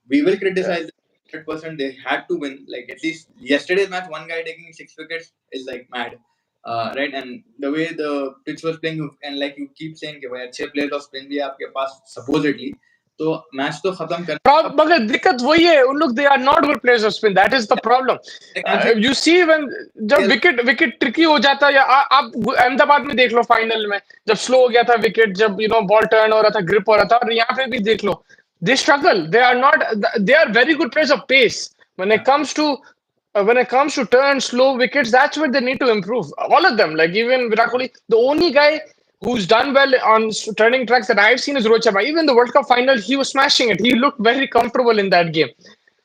We will criticize them 100%. They had to win. Like, at least yesterday's match, one guy taking 6 wickets is like mad, right? And the way the pitch was playing, and like you keep saying कि भाई अच्छे players of spin भी आपके पास supposedly, तो match तो खत्म करना. मगर दिक्कत वही है, उन लोग, they are not good players of spin. That is the problem. You see, when जब विकेट ट्रिकी हो जाता है, या आप अहमदाबाद में देख लो फाइनल में, जब स्लो हो गया था विकेट, जब बॉल टर्न हो रहा था, ग्रिप हो रहा था, और यहाँ पे भी देख लो, they struggle. They are very good players of pace. When it comes to turn slow wickets, that's where they need to improve. All of them, like even Virat Kohli, the only guy who's done well on turning tracks that I've seen is Rohit Sharma. Even the World Cup final, he was smashing it. He looked very comfortable in that game.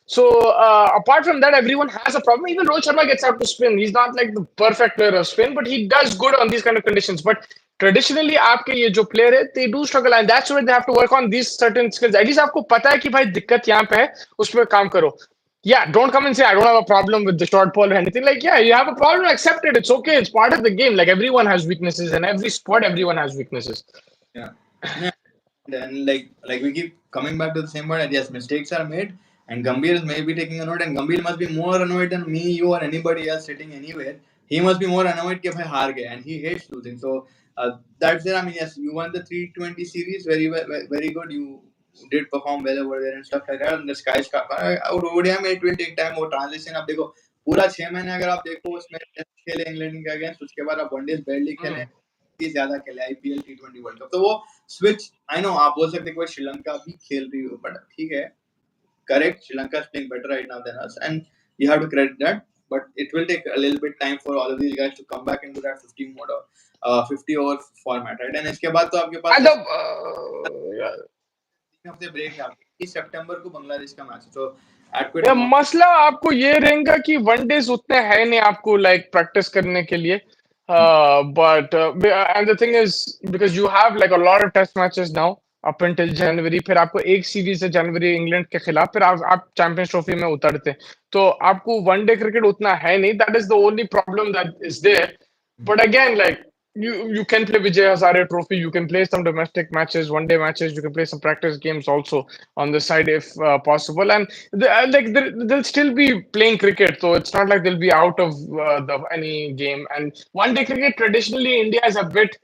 So apart from that, everyone has a problem. Even Rohit Sharma gets out to spin. He's not like the perfect player of spin, but he does good on these kind of conditions. But traditionally, आपके ये जो player है, they do struggle, and that's where they have to work on these certain skills. At least आपको पता है कि भाई दिक्कत यहाँ पे है, उस पर काम करो. Yeah, don't come and say I don't have a problem with the short ball or anything. Like, yeah, you have a problem, accept it. It's okay. It's part of the game. Like, everyone has weaknesses, and every sport, everyone has weaknesses. Yeah. Then like we keep coming back to the same point that yes, mistakes are made, and Gambhir is maybe taking a note, and Gambhir must be more annoyed than me, you, or anybody else sitting anywhere. He must be more annoyed कि भाई हार गए, and he hates losing. So that's it. I mean, yes, you won the 320 series, very well, very good. You did perform well over there and stuff like that. And the sky और ओडिया में it will take time. वो transition आप देखो, पूरा 6 महीने अगर आप देखो उसमें खेले इंग्लैंड के अगेंस्ट, उसके बाद आप वनडेज barely खेले, ज्यादा खेले आईपीएल टी20 वर्ल्ड कप, तो वो स्विच, आई नो आप बोल सकते हैं श्रीलंका भी खेल रही हो, बट ठीक है, correct, Sri Lanka is playing better right now than us, and you have to credit that, but it will take a little bit time for all of these guys to come back into that 50 mode और 50 over format, right? And इसके बाद तो आपके पास 3 हफ्ते break है, 30 सितंबर को बांग्लादेश का match है, तो मसला आपको ये रहेगा कि वनडेज उतने है नहीं आपको लाइक प्रैक्टिस करने के लिए. But and the thing is, because you have like a lot of test matches now up until January, फिर आपको एक सीरीज है जनवरी इंग्लैंड के खिलाफ, फिर आप चैंपियंस ट्रॉफी में उतरते, तो आपको वनडे क्रिकेट उतना है नहीं. That is the only problem that is there. But again, like you can play Vijay Hazare Trophy, you can play some domestic matches, one-day matches, you can play some practice games also on the side if possible, and they'll still be playing cricket, so it's not like they'll be out of any game. And one-day cricket, traditionally, India is a bit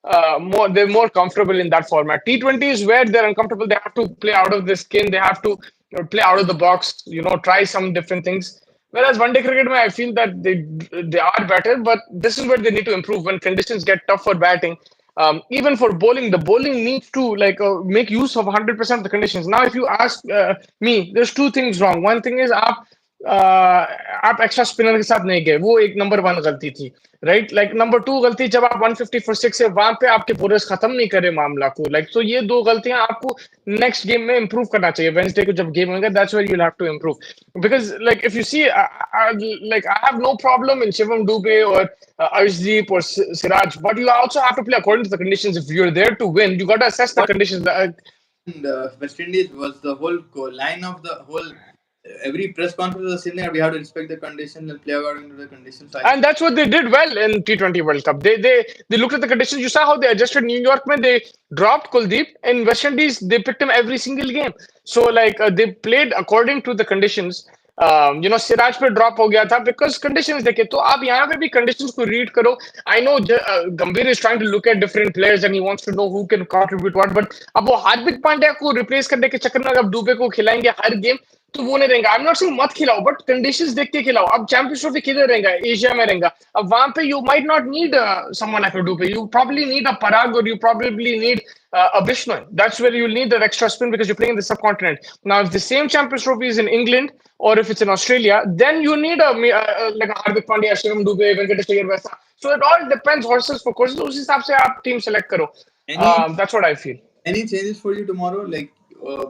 they're more comfortable in that format. T20 is where they're uncomfortable. They have to play out of the skin. They have to play out of the box. Try some different things. Whereas one day cricket, I feel that they are better, but this is where they need to improve when conditions get tough for batting. Even for bowling, the bowling needs to make use of 100% of the conditions. Now, if you ask me, there's two things wrong. One thing is आप extra spinner के साथ नहीं गए, वो एक number one गलती थी, right? Like number two गलती, जब आप 150 फॉर सिक्स है वहां पे आपके बोलर्स खत्म नहीं करे मामला को, लाइक तो ये दो गलतियां आपको नेक्स्ट गेम में इंप्रूव करना चाहिए. वेडनेसडे को जब गेम होगा, that's where you will have to improve, because like if you see, like I have no problem in Shivam Dube or Arshdeep or Siraj, but you also have to play according to the conditions. If you're there to win, you got to assess the What conditions. in the West Indies was the whole line of the whole every press conference was saying that we have to respect the conditions and play according to the conditions. So I And think that's what they did well in T20 World Cup. They looked at the conditions. You saw how they adjusted New York when they dropped Kuldeep. In West Indies, they picked him every single game. So they played according to the conditions. Siraj पे drop हो गया था because conditions देखे, तो आप यहाँ पे भी कंडीशंस को रीड करो. I know Gambhir is trying to look at different players and he wants to know who can contribute what, but अब वो हार्दिक पांड्या को रिप्लेस करने के चक्कर में अगर दुबे को खिलाएंगे हर गेम, तो वो नहीं रहेगा. आई एम नॉट सेइंग मत खिलाओ, बट कंडीशंस देख के खिलाओ. अब चैंपियंस ट्रॉफी किधर रहेगा? एशिया में रहेगा. अब वहां पे you might not need someone like Dubey, you probably need a Parag, or you probably need a Bishnoi. That's where you'll need that extra spin because you're playing in the subcontinent. Now, if the same Champions Trophy is in England or if it's in Australia, then you need like a Hardik Pandya, Shivam Dube, Venkatesh Iyer वैसा. So it all depends horses for courses. उस हिसाब से आप team select करो. any That's what I feel. any changes for you tomorrow, like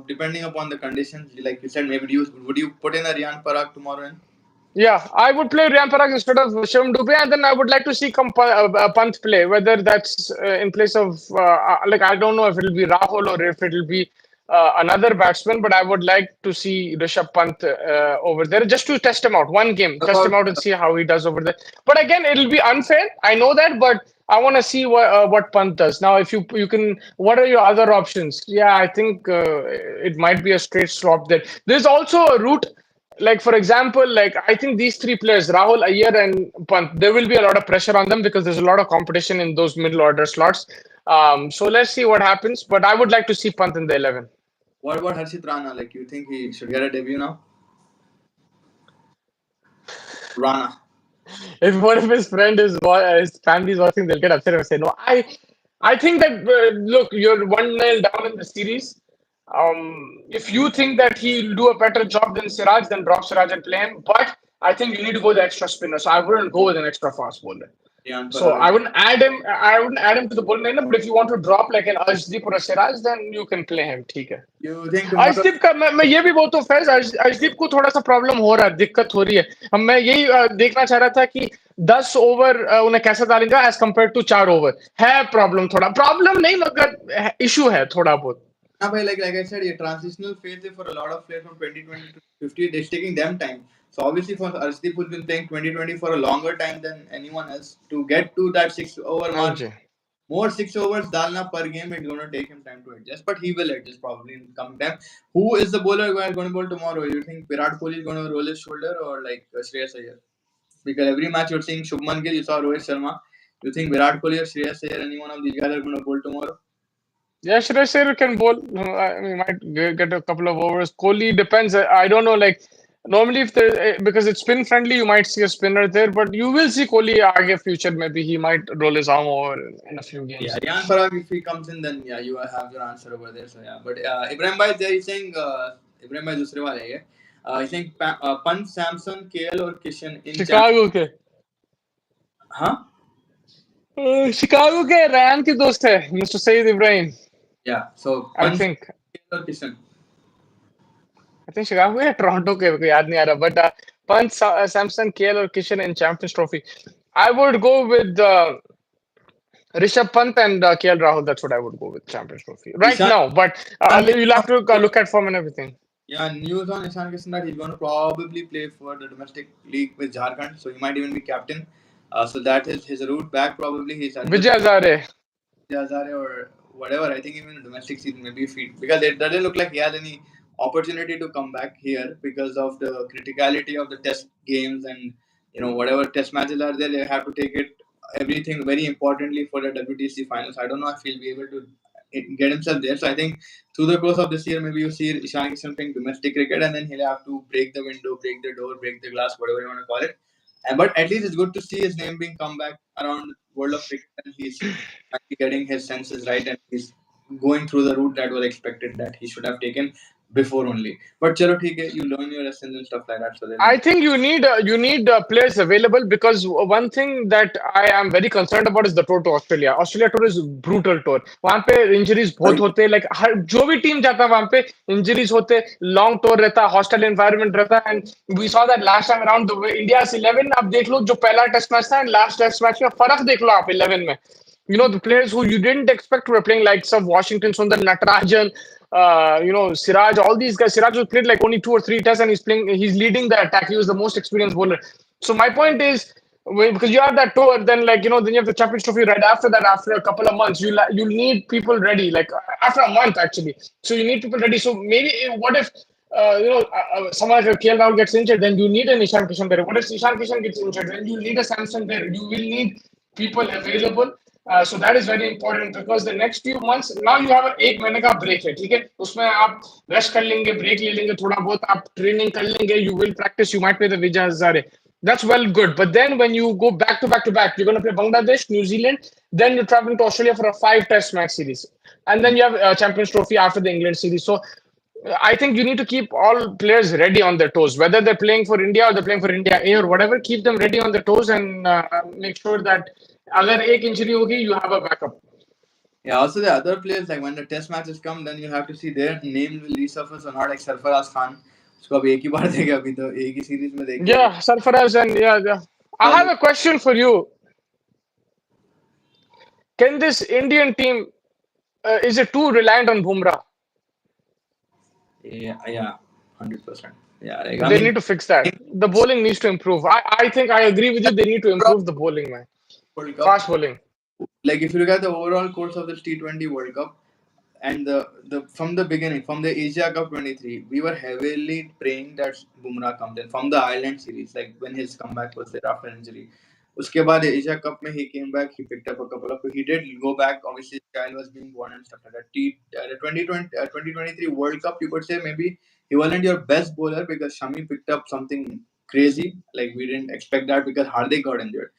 depending upon the conditions, like you said, maybe would you put in a Riyan Parag tomorrow? In? Yeah, I would play Ryan Parag instead of Shivam Dube, and then I would like to see Pant play. Whether that's in place of like I don't know if it'll be Rahul or if it'll be another batsman, but I would like to see Rishabh Pant over there just to test him out. One game, What test him about out and see how he does over there. But again, it'll be unfair. I know that, but I want to see what Pant does. Now, if you can, what are your other options? Yeah, I think it might be a straight swap there. There's also a route, like for example, like I think these three players, Rahul, Iyer, and Pant, there will be a lot of pressure on them because there's a lot of competition in those middle order slots. So let's see what happens. But I would like to see Pant in the 11. what about Harshit Rana? Like you think he should get a debut now? Rana. If one of his friend is his family is watching, they'll get upset and say no. I think that look, you're 1-0 down in the series. If you think that he'll do a better job than Siraj, then drop Siraj and play him. But I think you need to go with the extra spinner. So I wouldn't go with an extra fast bowler. Riyan So Parag. I wouldn't add him. I wouldn't add him to the bowling lineup. But if you want to drop like an Arshdeep or a Siraj, then you can play him. ठीक है. You think tomorrow? Arshdeep का मैं ये भी बोलता हूँ फैज, अर्शदीप को थोड़ा सा प्रॉब्लम हो रहा है, दिक्कत हो रही है. हम मैं यही देखना चाह रहा था कि 10 ओवर उन्हें कैसे डालेंगे एज कम्पेयर टू 4 ओवर. है प्रॉब्लम, थोड़ा प्रॉब्लम नहीं मगर इशू है थोड़ा बहुत. Nah, but like I said, a transitional phase for a lot of players from 2020 to 50, it's taking them time. So obviously for Arshdeep, who's been playing 2020 for a longer time than anyone else, to get to that 6 over हाँ mark, ji. more 6 overs dalna per game, it's going to take him time to adjust. But he will adjust probably in coming time. Who is the bowler who is going to bowl tomorrow? You think Virat Kohli is going to roll his shoulder or like Shreyas Iyer? Because every match you're seeing Shubman Gill, you saw Rohit Sharma. You think Virat Kohli or Shreyas Iyer, any one of these guys are going to bowl tomorrow? Yeah, Shreyas Iyer can bowl. I mean, might get a couple of overs. Kohli depends. I don't know. Like normally, if there because it's spin friendly, you might see a spinner there. But you will see Kohli आगे future. Maybe he might roll his arm over in a few Yeah, games. Riyan Parag, if he comes in, then yeah, you have your answer over there. So yeah, but Ibrahim Bhai, there he's saying Ibrahim Bhai दूसरे वाले है. He's saying Pant, Samson, KL or Kishan in champ. Chicago के Huh? Chicago के रैन के दोस्त है mister Saeed Ibrahim. Yeah. So I Pant, think KL or Kishan. I think Chicago या टोरंटो के, कोई याद नहीं आ रहा, बट पंत, सैमसन, केएल और Kishan in Champions Trophy. I would go with Rishabh Pant and KL Rahul. That's what I would go with Champions Trophy right Ishan, now. But you'll have to look at form and everything. yeah, news on Ishan Kishan that he's going to probably play for the domestic league with Jharkhand. So he might even be captain. So that is his route back. Probably he's Vijay Hazare. Hazare or whatever. I think even in domestic season maybe feet because it doesn't look like he has any opportunity to come back here because of the criticality of the test games and whatever test matches are there. They have to take it everything very importantly for the WTC finals. I don't know if he'll be able to get himself there. So I think through the course of this year, maybe you see Ishan Kishan playing domestic cricket, and then he'll have to break the window, break the door, break the glass, whatever you want to call it. And but at least it's good to see his name being come back around world of cricket, and he's actually getting his senses right, and he's going through the route that was expected that he should have taken before only. But chalo, theek hai, you learn your lessons and stuff like that. So then, I think you need players available because one thing that I am very concerned about is the tour to Australia. Australia tour is brutal tour. वहाँ पे injuries बहुत होते हैं. Like हर जो भी team जाता है वहाँ पे injuries होते हैं. Long tour रहता है, hostile environment रहता है. And we saw that last time around the way India's 11. अब देख लो जो पहला test match था and last test match में फर्क देख लो आप 11 में. The players who you didn't expect were playing like some Washington Sundar, Natarajan, Siraj, all these guys. Siraj was played like only 2 or 3 tests and he's leading the attack. He was the most experienced bowler. So my point is, because you have that tour, then then you have the Champions Trophy right after that. After a couple of months, you need people ready. Like after a month actually, so you need people ready. So maybe what if someone like KL Rahul gets injured, then you need an Ishan Kishan there. What if Ishan Kishan gets injured? Then you need a Samson there. You will need people available. So that is very important because the next few months now you have एक महीने का break है ठीक है उसमें आप rest कर लेंगे break ले लेंगे थोड़ा बहुत आप training कर लेंगे you will practice you might play the Vijay Hazare that's well good but then when you go back to back to back you're going to play Bangladesh New Zealand then you're traveling to Australia for a 5 test match series and then you have Champions Trophy after the England series so I think you need to keep all players ready on their toes, whether they're playing for India or they're playing for India A or whatever. Keep them ready on their toes and make sure that अगर एक injury होगी, you have a backup. yeah, also the other players like when the test matches come, then you have to see their name will resurface or not. Like Sarfaraz Khan, उसको अब एक ही बार देगा अभी तो एक ही सीरीज में देख Yeah, Sarfaraz and yeah. I have a question for you. Can this Indian team is it too reliant on Bumrah? Yeah, 100%. Yeah, like They need to fix that. The bowling needs to improve. I think I agree with you. They need to improve the bowling, man. World Cup. Fast bowling. Like if you look at the overall course of this T20 World Cup, and the from the beginning, from the Asia Cup 23, we were heavily praying that Bumrah comes in from the Ireland series, like when his comeback was there after injury. उसके बाद Asia Cup में he came back, he picked up a couple of, he did go back. Obviously, his child was being born and stuff like that. The 2023 World Cup, you could say maybe he wasn't your best bowler because Shami picked up something crazy. Like we didn't expect that because Hardik got injured.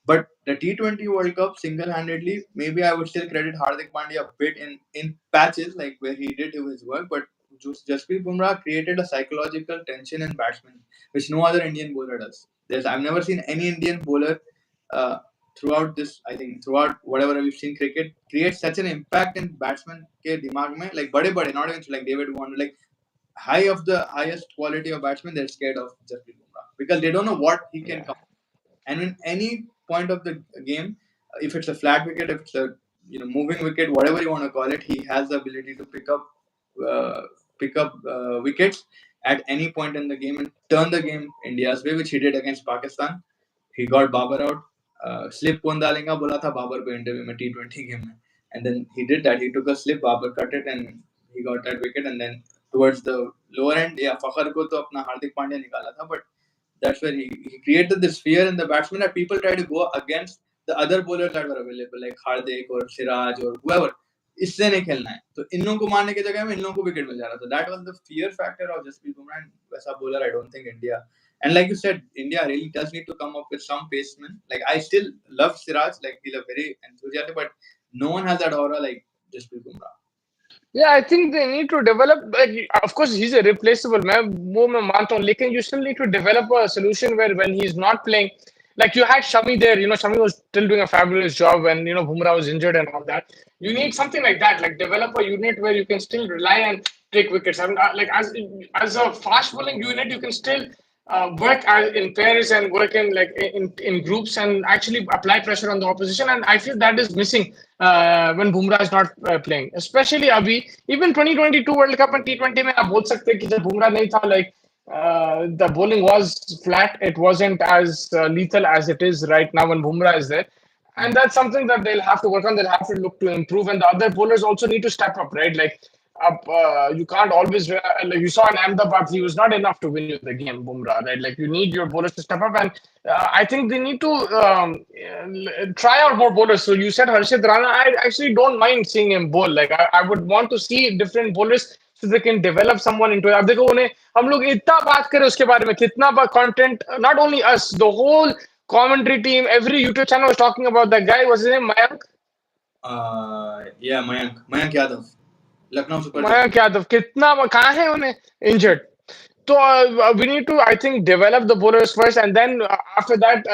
But the T20 World Cup single-handedly, maybe I would still credit Hardik Pandya a bit in patches, like where he did do his work. But Jasprit Bumrah created a psychological tension in batsmen, which no other Indian bowler does. I've never seen any Indian bowler uh, throughout this. I think throughout whatever we've seen cricket create such an impact in batsmen ke dimag mein, like bade, not even like David Warner, like high of the highest quality of batsmen, they're scared of Jasprit Bumrah because they don't know what he can come. And in any point of the game, if it's a flat wicket, if it's a moving wicket, whatever you want to call it, he has the ability to uh, pick up wickets at any point in the game and turn the game India's way, which he did against Pakistan. He got Babar out. Slip कौन डालेगा बोला था बाबर को interview में T20 game में, and then he did that. He took a slip, Babar cut it, and he got that wicket. And then towards the lower end, yeah, फखर को तो अपना हार्दिक पांड्या निकाला था, but that's where he created this fear in the batsman that people try to go against the other bowlers that were available, like Hardik or Siraj or whoever. इससे नहीं खेलना है तो इन लोगों को मारने की जगह में इन लोगों को विकेट मिल जा रहा था. That was the fear factor of Jasprit Bumrah, and वैसा bowler I don't think India. And like you said, India really does need to come up with some pacemen. Like I still love Siraj, like he's a very enthusiastic, but no one has that aura like Jasprit Bumrah. Yeah, I think they need to develop. Like, of course, he's irreplaceable. मैं मानता हूँ, लेकिन you still need to develop a solution where when he's not playing, like you had Shami there. Shami was still doing a fabulous job when Bumrah was injured and all that. You need something like that, like develop a unit where you can still rely and take wickets. I mean, like as a fast bowling unit, you can still work in pairs and work in like in groups and actually apply pressure on the opposition. And I feel that is missing when Bumrah is not playing. Especially Abhi, even 2022 World Cup and T20 में आप बोल सकते हैं कि जब Bumrah नहीं था, like the bowling was flat. It wasn't as lethal as it is right now when Bumrah is there. And that's something that they'll have to work on. They'll have to look to improve. And the other bowlers also need to step up, right? Like You can't always like you saw in Ahmedabad, he was not enough to win you the game, Bumrah, right? Like you need your bowlers to step up, and I think they need to try out more bowlers. So you said Harshit Rana. I actually don't mind seeing him bowl. Like I would want to see different bowlers so they can develop someone into it. अब देखो उन्हें हम लोग इतना बात करें उसके बारे में कितना content, not only us, the whole commentary team, every YouTube channel was talking about that guy. What's his name? Mayank. Yeah, Mayank Yadav, Lucknow Super Giants. Mayank Yadav कितना कहाँ है उन्हें injured. So we need to, I think, develop the bowlers first, and then after that,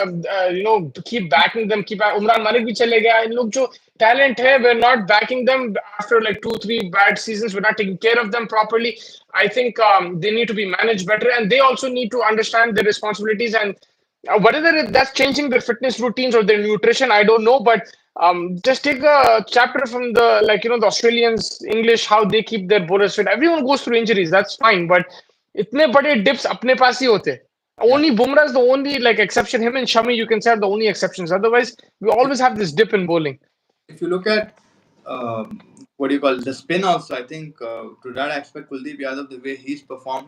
keep backing them. Keep Umran Malik भी चले गया. इन लोग जो talent है, we're not backing them after like 2, 3 bad seasons. We're not taking care of them properly. I think they need to be managed better, and they also need to understand their responsibilities and whether that's changing their fitness routines or their nutrition. I don't know, but just take a chapter from the the Australians English how they keep their bowlers fit. Everyone goes through injuries. That's fine, but इतने बड़े dips अपने पास ही होते. Yeah. Only Bumrah is the only like exception. Him and Shami, you can say, are the only exceptions. Otherwise, we always have this dip in bowling. If you look at what do you call it, the spin also, I think to that aspect, Kuldeep Yadav, the way he's performed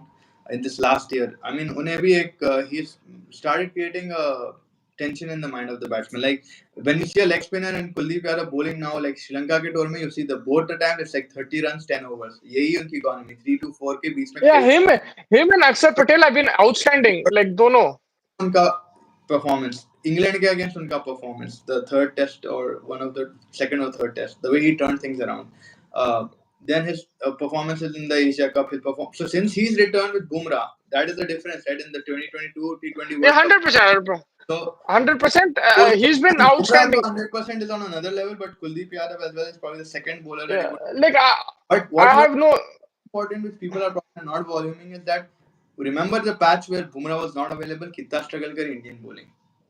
in this last year, I mean, उन्हें भी एक he's started creating a tension in the mind of the batsman. Like when you see a leg spinner and Kuldeep Yadav bowling now, like Sri Lanka के tour में, you see the both the time it's like 30 runs, 10 overs. यही उनकी economy 3 to 4 के बीच में Yeah, खेल. him and Akshar Patel have been outstanding. Like दोनों. उनका performance, England के against उनका performance, the third test or one of the second or third test, the way he turned things around. Then his performances in the Asia Cup, his perform. So since he's returned with Bumrah, that is the difference, right? In the 2022 T20 World Yeah, Cup. 100%. So 100%. He's been Bumrah outstanding. 100% is on another level, but Kuldeep Yadav as well is probably the second bowler that he Yeah, would. like But I what was have no. important, which people are probably not voluming, is that remember the patch where Bumrah was not available, कितना struggle कर Indian bowling.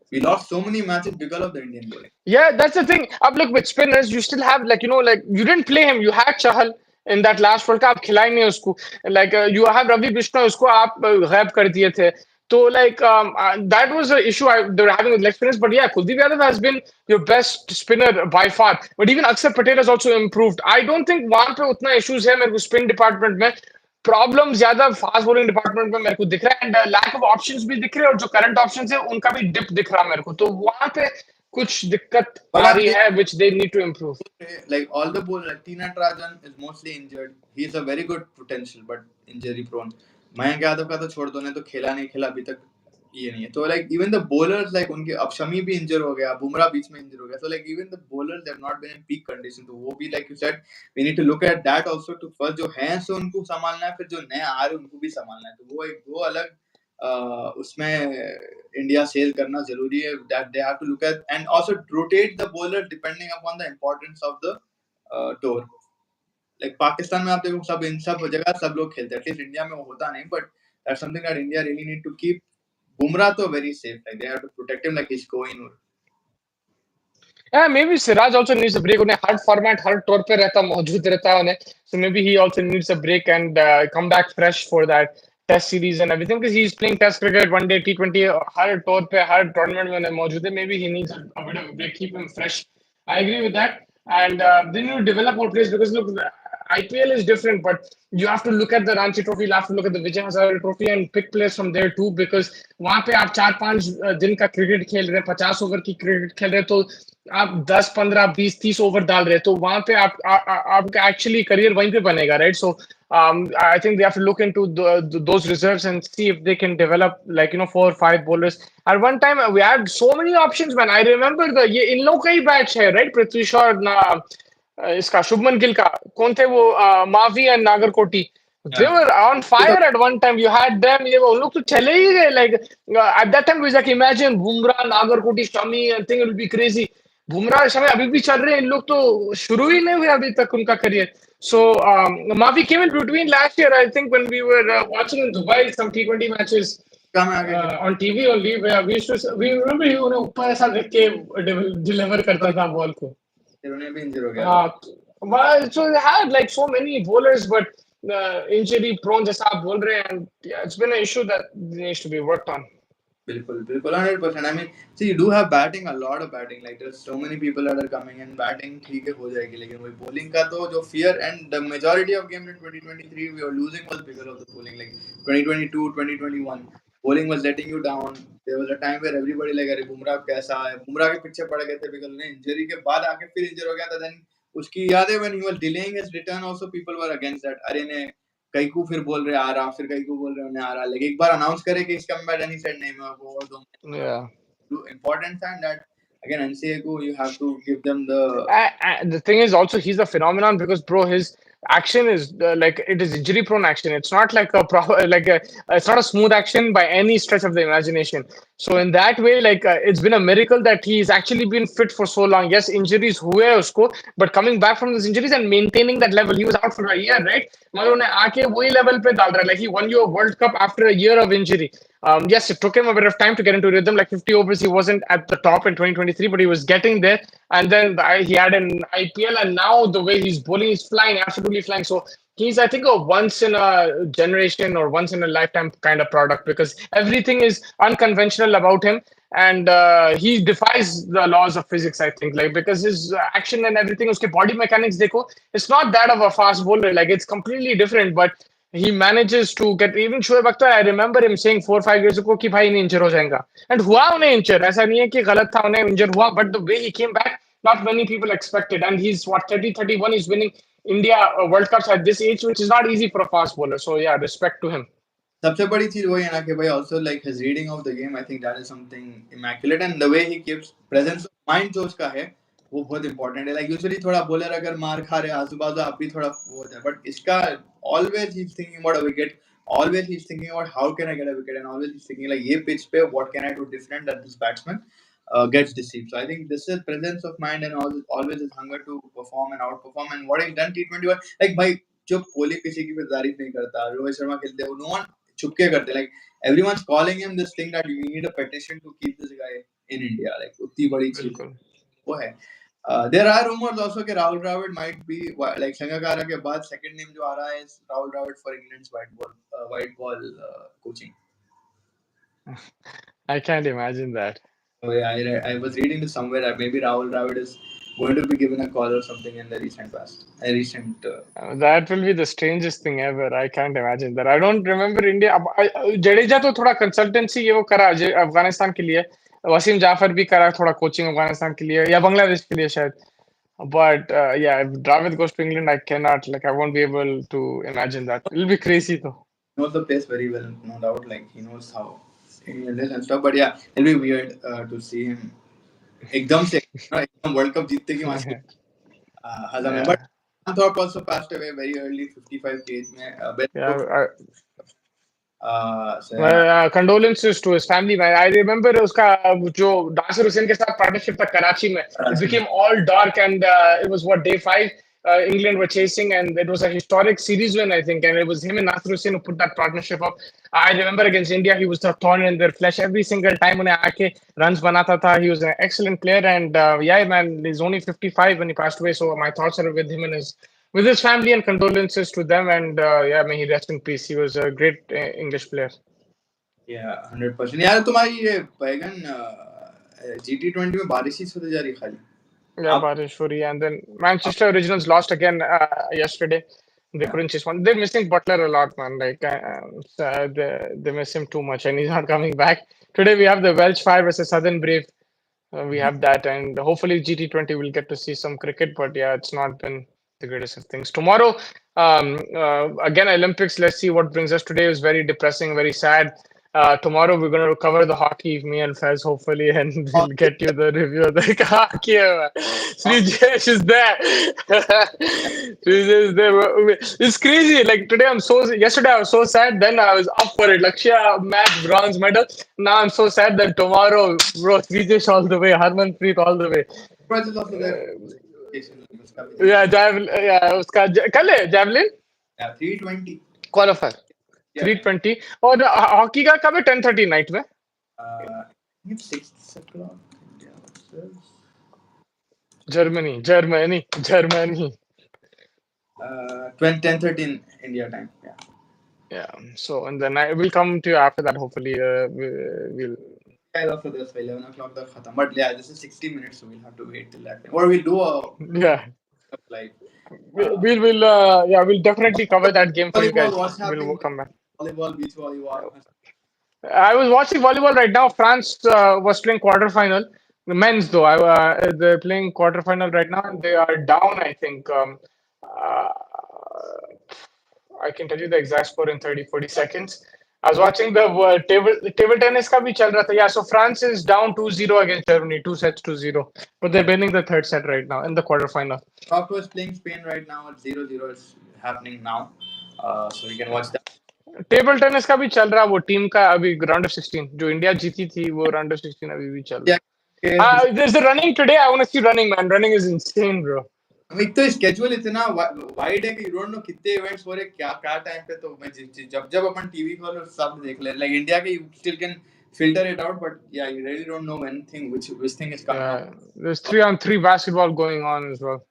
We lost so many matches because of the Indian bowling. Yeah, that's the thing. Up look with spinners, you still have like you didn't play him. You had Chahal in that last World Cup. खिलाई नहीं उसको. Like you have Ravi Krishna, उसको आप गायब कर दिए थे. So like that was the issue they were having with leg spinners. But yeah, Kuldeep Yadav has been your best spinner by far. But even Akshar Patel has also improved. I don't think वहाँ पे उतना issues है मेरे को spin department में. Problem ज्यादा fast bowling department में मेरे को दिख रहा है एंड लैक ऑफ ऑप्शंस भी दिख रहे हैं और जो करंट ऑप्शंस है उनका भी डिप दिख रहा है मेरे को तो वहां पे कुछ दिक्कत But आ I'm रही है which they need to improve. like all the bowlers, like Tina Trajan is mostly injured. He's a very good potential, but injury prone. Mayank Yadav का तो छोड़ दो, ने तो खेला नहीं खेला अभी तक ये नहीं है. तो like even the bowlers, like उनके अब शमी भी इंजर हो गया, बुमराह बीच में इंजर हो गया. So like even the bowlers they have not been in peak condition. तो वो भी like you said, we need to look at that also to first जो हैं सो उनको संभालना है, फिर जो नए आ रहे हैं उनको भी संभालना है. तो वो एक दो अलग उसमें इंडिया सेल करना जरूरी है. That they have to look at and also rotate the bowler depending upon the importance of the tour. Like Pakistan में आप देखो सब इन सब जगह सब लोग खेलते हैं. At least इंडिया में वो होता नहीं, but that's something that India really need to keep. Bumrah तो very safe. Like they have to protect him like he's going. Yeah, maybe Siraj also needs a break. उन्हें हर format हर tour पे रहता मौजूद रहता है उन्हें. So maybe he also needs a break and come back fresh for that test series and everything because he's playing test cricket, one day T20 her tour पे हर tournament में उन्हें मौजूद है. Maybe he needs a bit of a break, keep him fresh. I agree with that. And then you develop more players because look, the IPL is different, but you have to look at the Ranchi Trophy, you have to look at the Vijay Hazare Trophy and pick players from there too because वहाँ पे आप 4-5 दिन का cricket खेल रहे हैं 50 over की cricket खेल रहे हैं तो आप 10, 15, 20, 30 ओवर डाल रहे हैं तो वहाँ पे आपका एक्चुअली करियर वहीं पे बनेगा right so I think they have to look into those reserves and see if they can develop like 4 or 5 bowlers. At one time we had so many options man. I remember ये इन लोग का ही batch है right Prithvi Shaw ना इसका शुभमन गिल का कौन थे वो Mavi and Nagarkoti. They were on fire at one time. You had them. ये वो लोग तो चले ही गए. Like at that time, we was like, imagine Bumrah, Nagarkoti, Shami. I think it will be crazy. Bumrah, Shami अभी भी चल रहे हैं. इन लोग तो शुरू ही नहीं हुए अभी तक उनका career. So Mavi came in between last year. I think when we were watching in Dubai some T20 matches on TV only. Where we remember he उन्हें ऊपर ऐसा रख के deliver करता था ball को. उन्हें भी इंजर हो गया. Well, so they had like so many bowlers, but injury prone जैसा आप बोल रहे हैं and yeah, it's been an issue that needs to be worked on. बिल्कुल बिल्कुल 100%. I mean, see, you do have batting, a lot of batting. Like there's so many people that are coming in batting. ठीक है हो जाएगी, लेकिन वही bowling का तो जो fear, and the majority of games in 2023 we were losing was because of the bowling. Like 2022, 2021, bowling was letting you down. There was a time where everybody like अरे बुमराह कैसा है, बुमराह के पीछे पड़ गए थे because उन्हें इंजरी के बाद आके फिर इंजर हो गया था. Then उसकी याद है when he was delaying his return also people were against that. अरे ने कई को फिर बोल रहे आ रहा, फिर कई को बोल रहे उन्हें आ रहा, लेकिन एक बार अनाउंस करे कि इसका मैं नहीं सेट नहीं मैं वो और दो Yeah. important and that again NCA को you have to give them the The thing is also he's a phenomenon because bro his action is like it is injury prone action. It's not like a it's not a smooth action by any stretch of the imagination. So in that way, like it's been a miracle that he's actually been fit for so long. Yes, injuries हुए उसको, but coming back from those injuries and maintaining that level. He was out for a year, right? मगर उन्हें आके वही level पे डाल रहा है. Like he won you a World Cup after a year of injury. Yes, it took him a bit of time to get into rhythm. Like 50 overs, he wasn't at the top in 2023, but he was getting there. And then he had an IPL, and now the way he's bowling, he's flying, absolutely flying. So he's, I think, a once in a generation or once in a lifetime kind of product because everything is unconventional about him. And he defies the laws of physics, I think, like because his action and everything, his body mechanics, dekho, it's not that of a fast bowler. Like it's completely different, but he manages to get even Shoaib Akhtar. I remember him saying 4 5 years ago कि भाई नहीं इंजर हो जाएगा and हुआ उन्हें इंजर ऐसा नहीं है कि गलत था उन्हें इंजर हुआ but the way he came back not many people expected and he's what 30 31 he's winning India World Cups at this age which is not easy for a fast bowler so yeah respect to him. सबसे बड़ी चीज वही है ना कि भाई also like his reading of the game. I think that is something immaculate and the way he keeps presence of mind जो उसका है वो बहुत important है. Like usually थोड़ा bowler अगर मार खा रहे आजू बाजू आप भी थोड़ा वो होता है but इसका always he's thinking about a wicket, always he's thinking about how can I get a wicket, and always he's thinking like ये pitch पे what can I do different that this batsman gets deceived. So I think this is presence of mind and always his hunger to perform and outperform, and what he's done T20 like भाई जो कोहली किसी की भी तारीफ नहीं करता, रोहित शर्मा खेलते हो, no one चुपके करते, like everyone's calling him this thing that we need a petition to keep this guy in India, like उतनी बड़ी चीज बिल्कुल वो है. There are rumors also कि Rahul Dravid might be like Sangakkara के बाद second name जो आ रहा है is Rahul Dravid for England's white ball coaching. I can't imagine that. Oh yeah, I was reading this somewhere that maybe Rahul Dravid is going to be given a call or something in the recent past. A recent. That will be the strangest thing ever. I can't imagine that. I don't remember India. Jadeja तो थोड़ा consultancy ये वो करा अफगानिस्तान के लिए. वसीम जाफर भी करा थोड़ा coaching अफगानिस्तान के लिए या बांग्लादेश के लिए शायद. But yeah, if Dravid goes to England, I cannot like I won't be able to imagine that. It'll be crazy though. Knows the place very well, no doubt. Like he knows how England is and stuff. But yeah, it'll be weird to see him एकदम से एकदम World Cup जीतते की वहां से हजम है. But Yeah, Thorpe also passed away very early, 55 की age में. Best coach. yeah. So yeah. Condolences to his family, man. I remember उसका जो Nasir Hussain के साथ partnership था कराची में. It Karachi में. became all dark and it was what day 5. England were chasing and it was a historic series win, I think. And it was him and Nasir Hussain who put that partnership up. I remember against India, he was the thorn in their flesh every single time उन्हें आके runs बनाता था. He was an excellent player and yeah, man, he's only 55 when he passed away. So my thoughts are with him and his family and condolences to them. And yeah, may he rest in peace. He was a great English player. Yeah, 100%. यार तुम्हारी ये बैगन GT20 में बारिश ही होती जा रही है खाली. Yeah, आप Barishwari. And then Manchester Originals lost again yesterday. They yeah. couldn't chase one. They're missing Butler a lot, man. Like they miss him too much, and he's not coming back. Today we have the Welsh Fire versus Southern Brave. We have that, and hopefully GT20 will get to see some cricket. But yeah, it's not been the greatest of things. Tomorrow, again Olympics. Let's see what brings us. Today is very depressing, very sad. Tomorrow we're going to cover the hockey, me and Fez, hopefully, and we'll get you the review of the hockey. Srijesh is there. Srijesh is there. It's crazy. Like today, Yesterday, I was so sad. Then I was up for it. Lakshya match, bronze medal. Now I'm so sad that tomorrow, bro, Srijesh all the way, Harmanpreet all the way. Surprise is also there. उसका भी Yeah, javelin. Yeah, उसका कल है javelin yeah, 320. qualifier Yeah, 320 और hockey का कब है 10:30 night में. I think it's 6 o'clock. India versus Germany. 10:30 in India time. Yeah. Yeah. So and then I will come to you after that. Hopefully, we'll guys also this by 11 o'clock the khatam. But yeah, this is 60 minutes, so we'll have to wait till that time. Or we'll do a Yeah, live. we'll definitely cover that game for you Volleyball, guys. what's happening? We'll come back. Volleyball, beach volleyball. I was watching volleyball right now. France was playing quarterfinal. The men's though, they're playing quarterfinal right now, and they are down. I think I can tell you the exact score in 30, 40 seconds. I was watching the table tennis ka bhi chal raha tha. Yeah, so France is down 2-0 against Germany, 2 sets to 0. But they're winning the third set right now in the quarterfinal. Morocco is playing Spain right now at 0-0. It's happening now. So you can watch that. Table tennis का भी चल रहा वो team का अभी round of 16 जो India जीती थी वो राउंड ऑफ 16 अभी भी चल Yeah. रहा है there's the running today I want to see running man running is insane bro एक तो स्केड्यूल इतना वाइड है कि यू डोंट नो कितने इवेंट्स हो रहे क्या क्या टाइम पे तो मैं जब जब अपन टीवी खोलो सब देख ले लाइक इंडिया के you still can filter it out but yeah you really don't know anything which thing is coming yeah up. there's 3-on-3 basketball going on as well my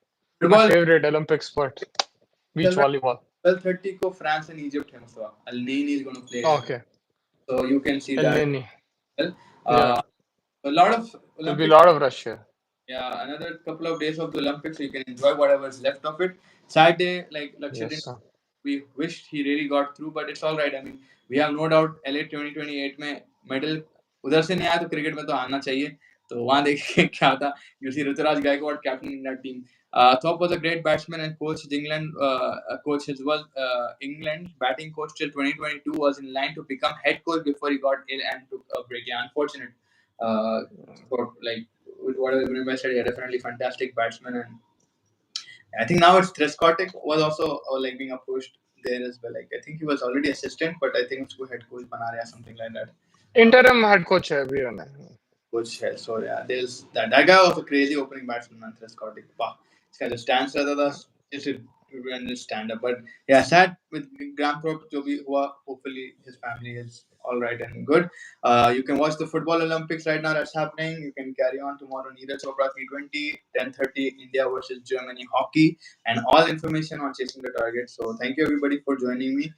Football favorite Olympic sport चल beach रहा volleyball 12:30 को France and Egypt है Mustafa Al Nain is going to play okay so you can see El that Nini well. yeah A lot of there'll be a Olympic. lot of rush here Yeah, another couple of days of the Olympics, so you can enjoy whatever's left of it. Sad day, like Lakshya yes didn't. sir. We wished he really got through, but it's all right. I mean, we have no doubt LA 2028 में medal उधर से नहीं आया तो cricket में तो आना चाहिए. तो वहाँ देखिए क्या था. You see Ruturaj Gaikwad captain in that team. Thorpe was a great batsman and coached England. Coach as well. England batting coach till 2022 was in line to become head coach before he got ill and took a break. Yeah, unfortunate. For like with whatever Bruno said, yeah, definitely fantastic batsman, and I think now it's Trescottic was also like being approached there as well. Like I think he was already assistant, but I think उसको head coach बना रहा है something like that. interim head coach है अभी उन्हें Coach है so yeah, there's that guy was a crazy opening batsman man Trescottic. Wow, this guy just stands रहता था just to stand up. But yeah, sad with Graham Thorpe जो भी हुआ. Hopefully his family is all right and good. You can watch the football Olympics right now. That's happening. You can carry on tomorrow. Neeraj Chopra 320, 10:30 India versus Germany hockey, and all information on chasing the target. So thank you everybody for joining me.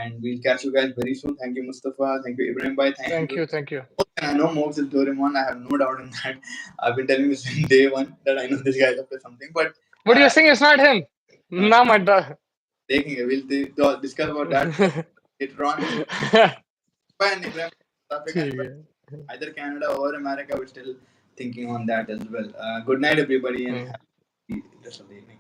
And we'll catch you guys very soon. Thank you Mustafa. Thank you Ibrahim Bhai. Thank you. thank you And I know Mox is Doraemon. I have no doubt in that. I've been telling this from day one that I know this guy is up to something. But what you're saying it's not him no, ना मत taking we'll discuss about that later on. And Ibrahim, South Africa, ठीक but है either Canada or America, we're still thinking on that as well. Good night, everybody, and happy rest of the evening.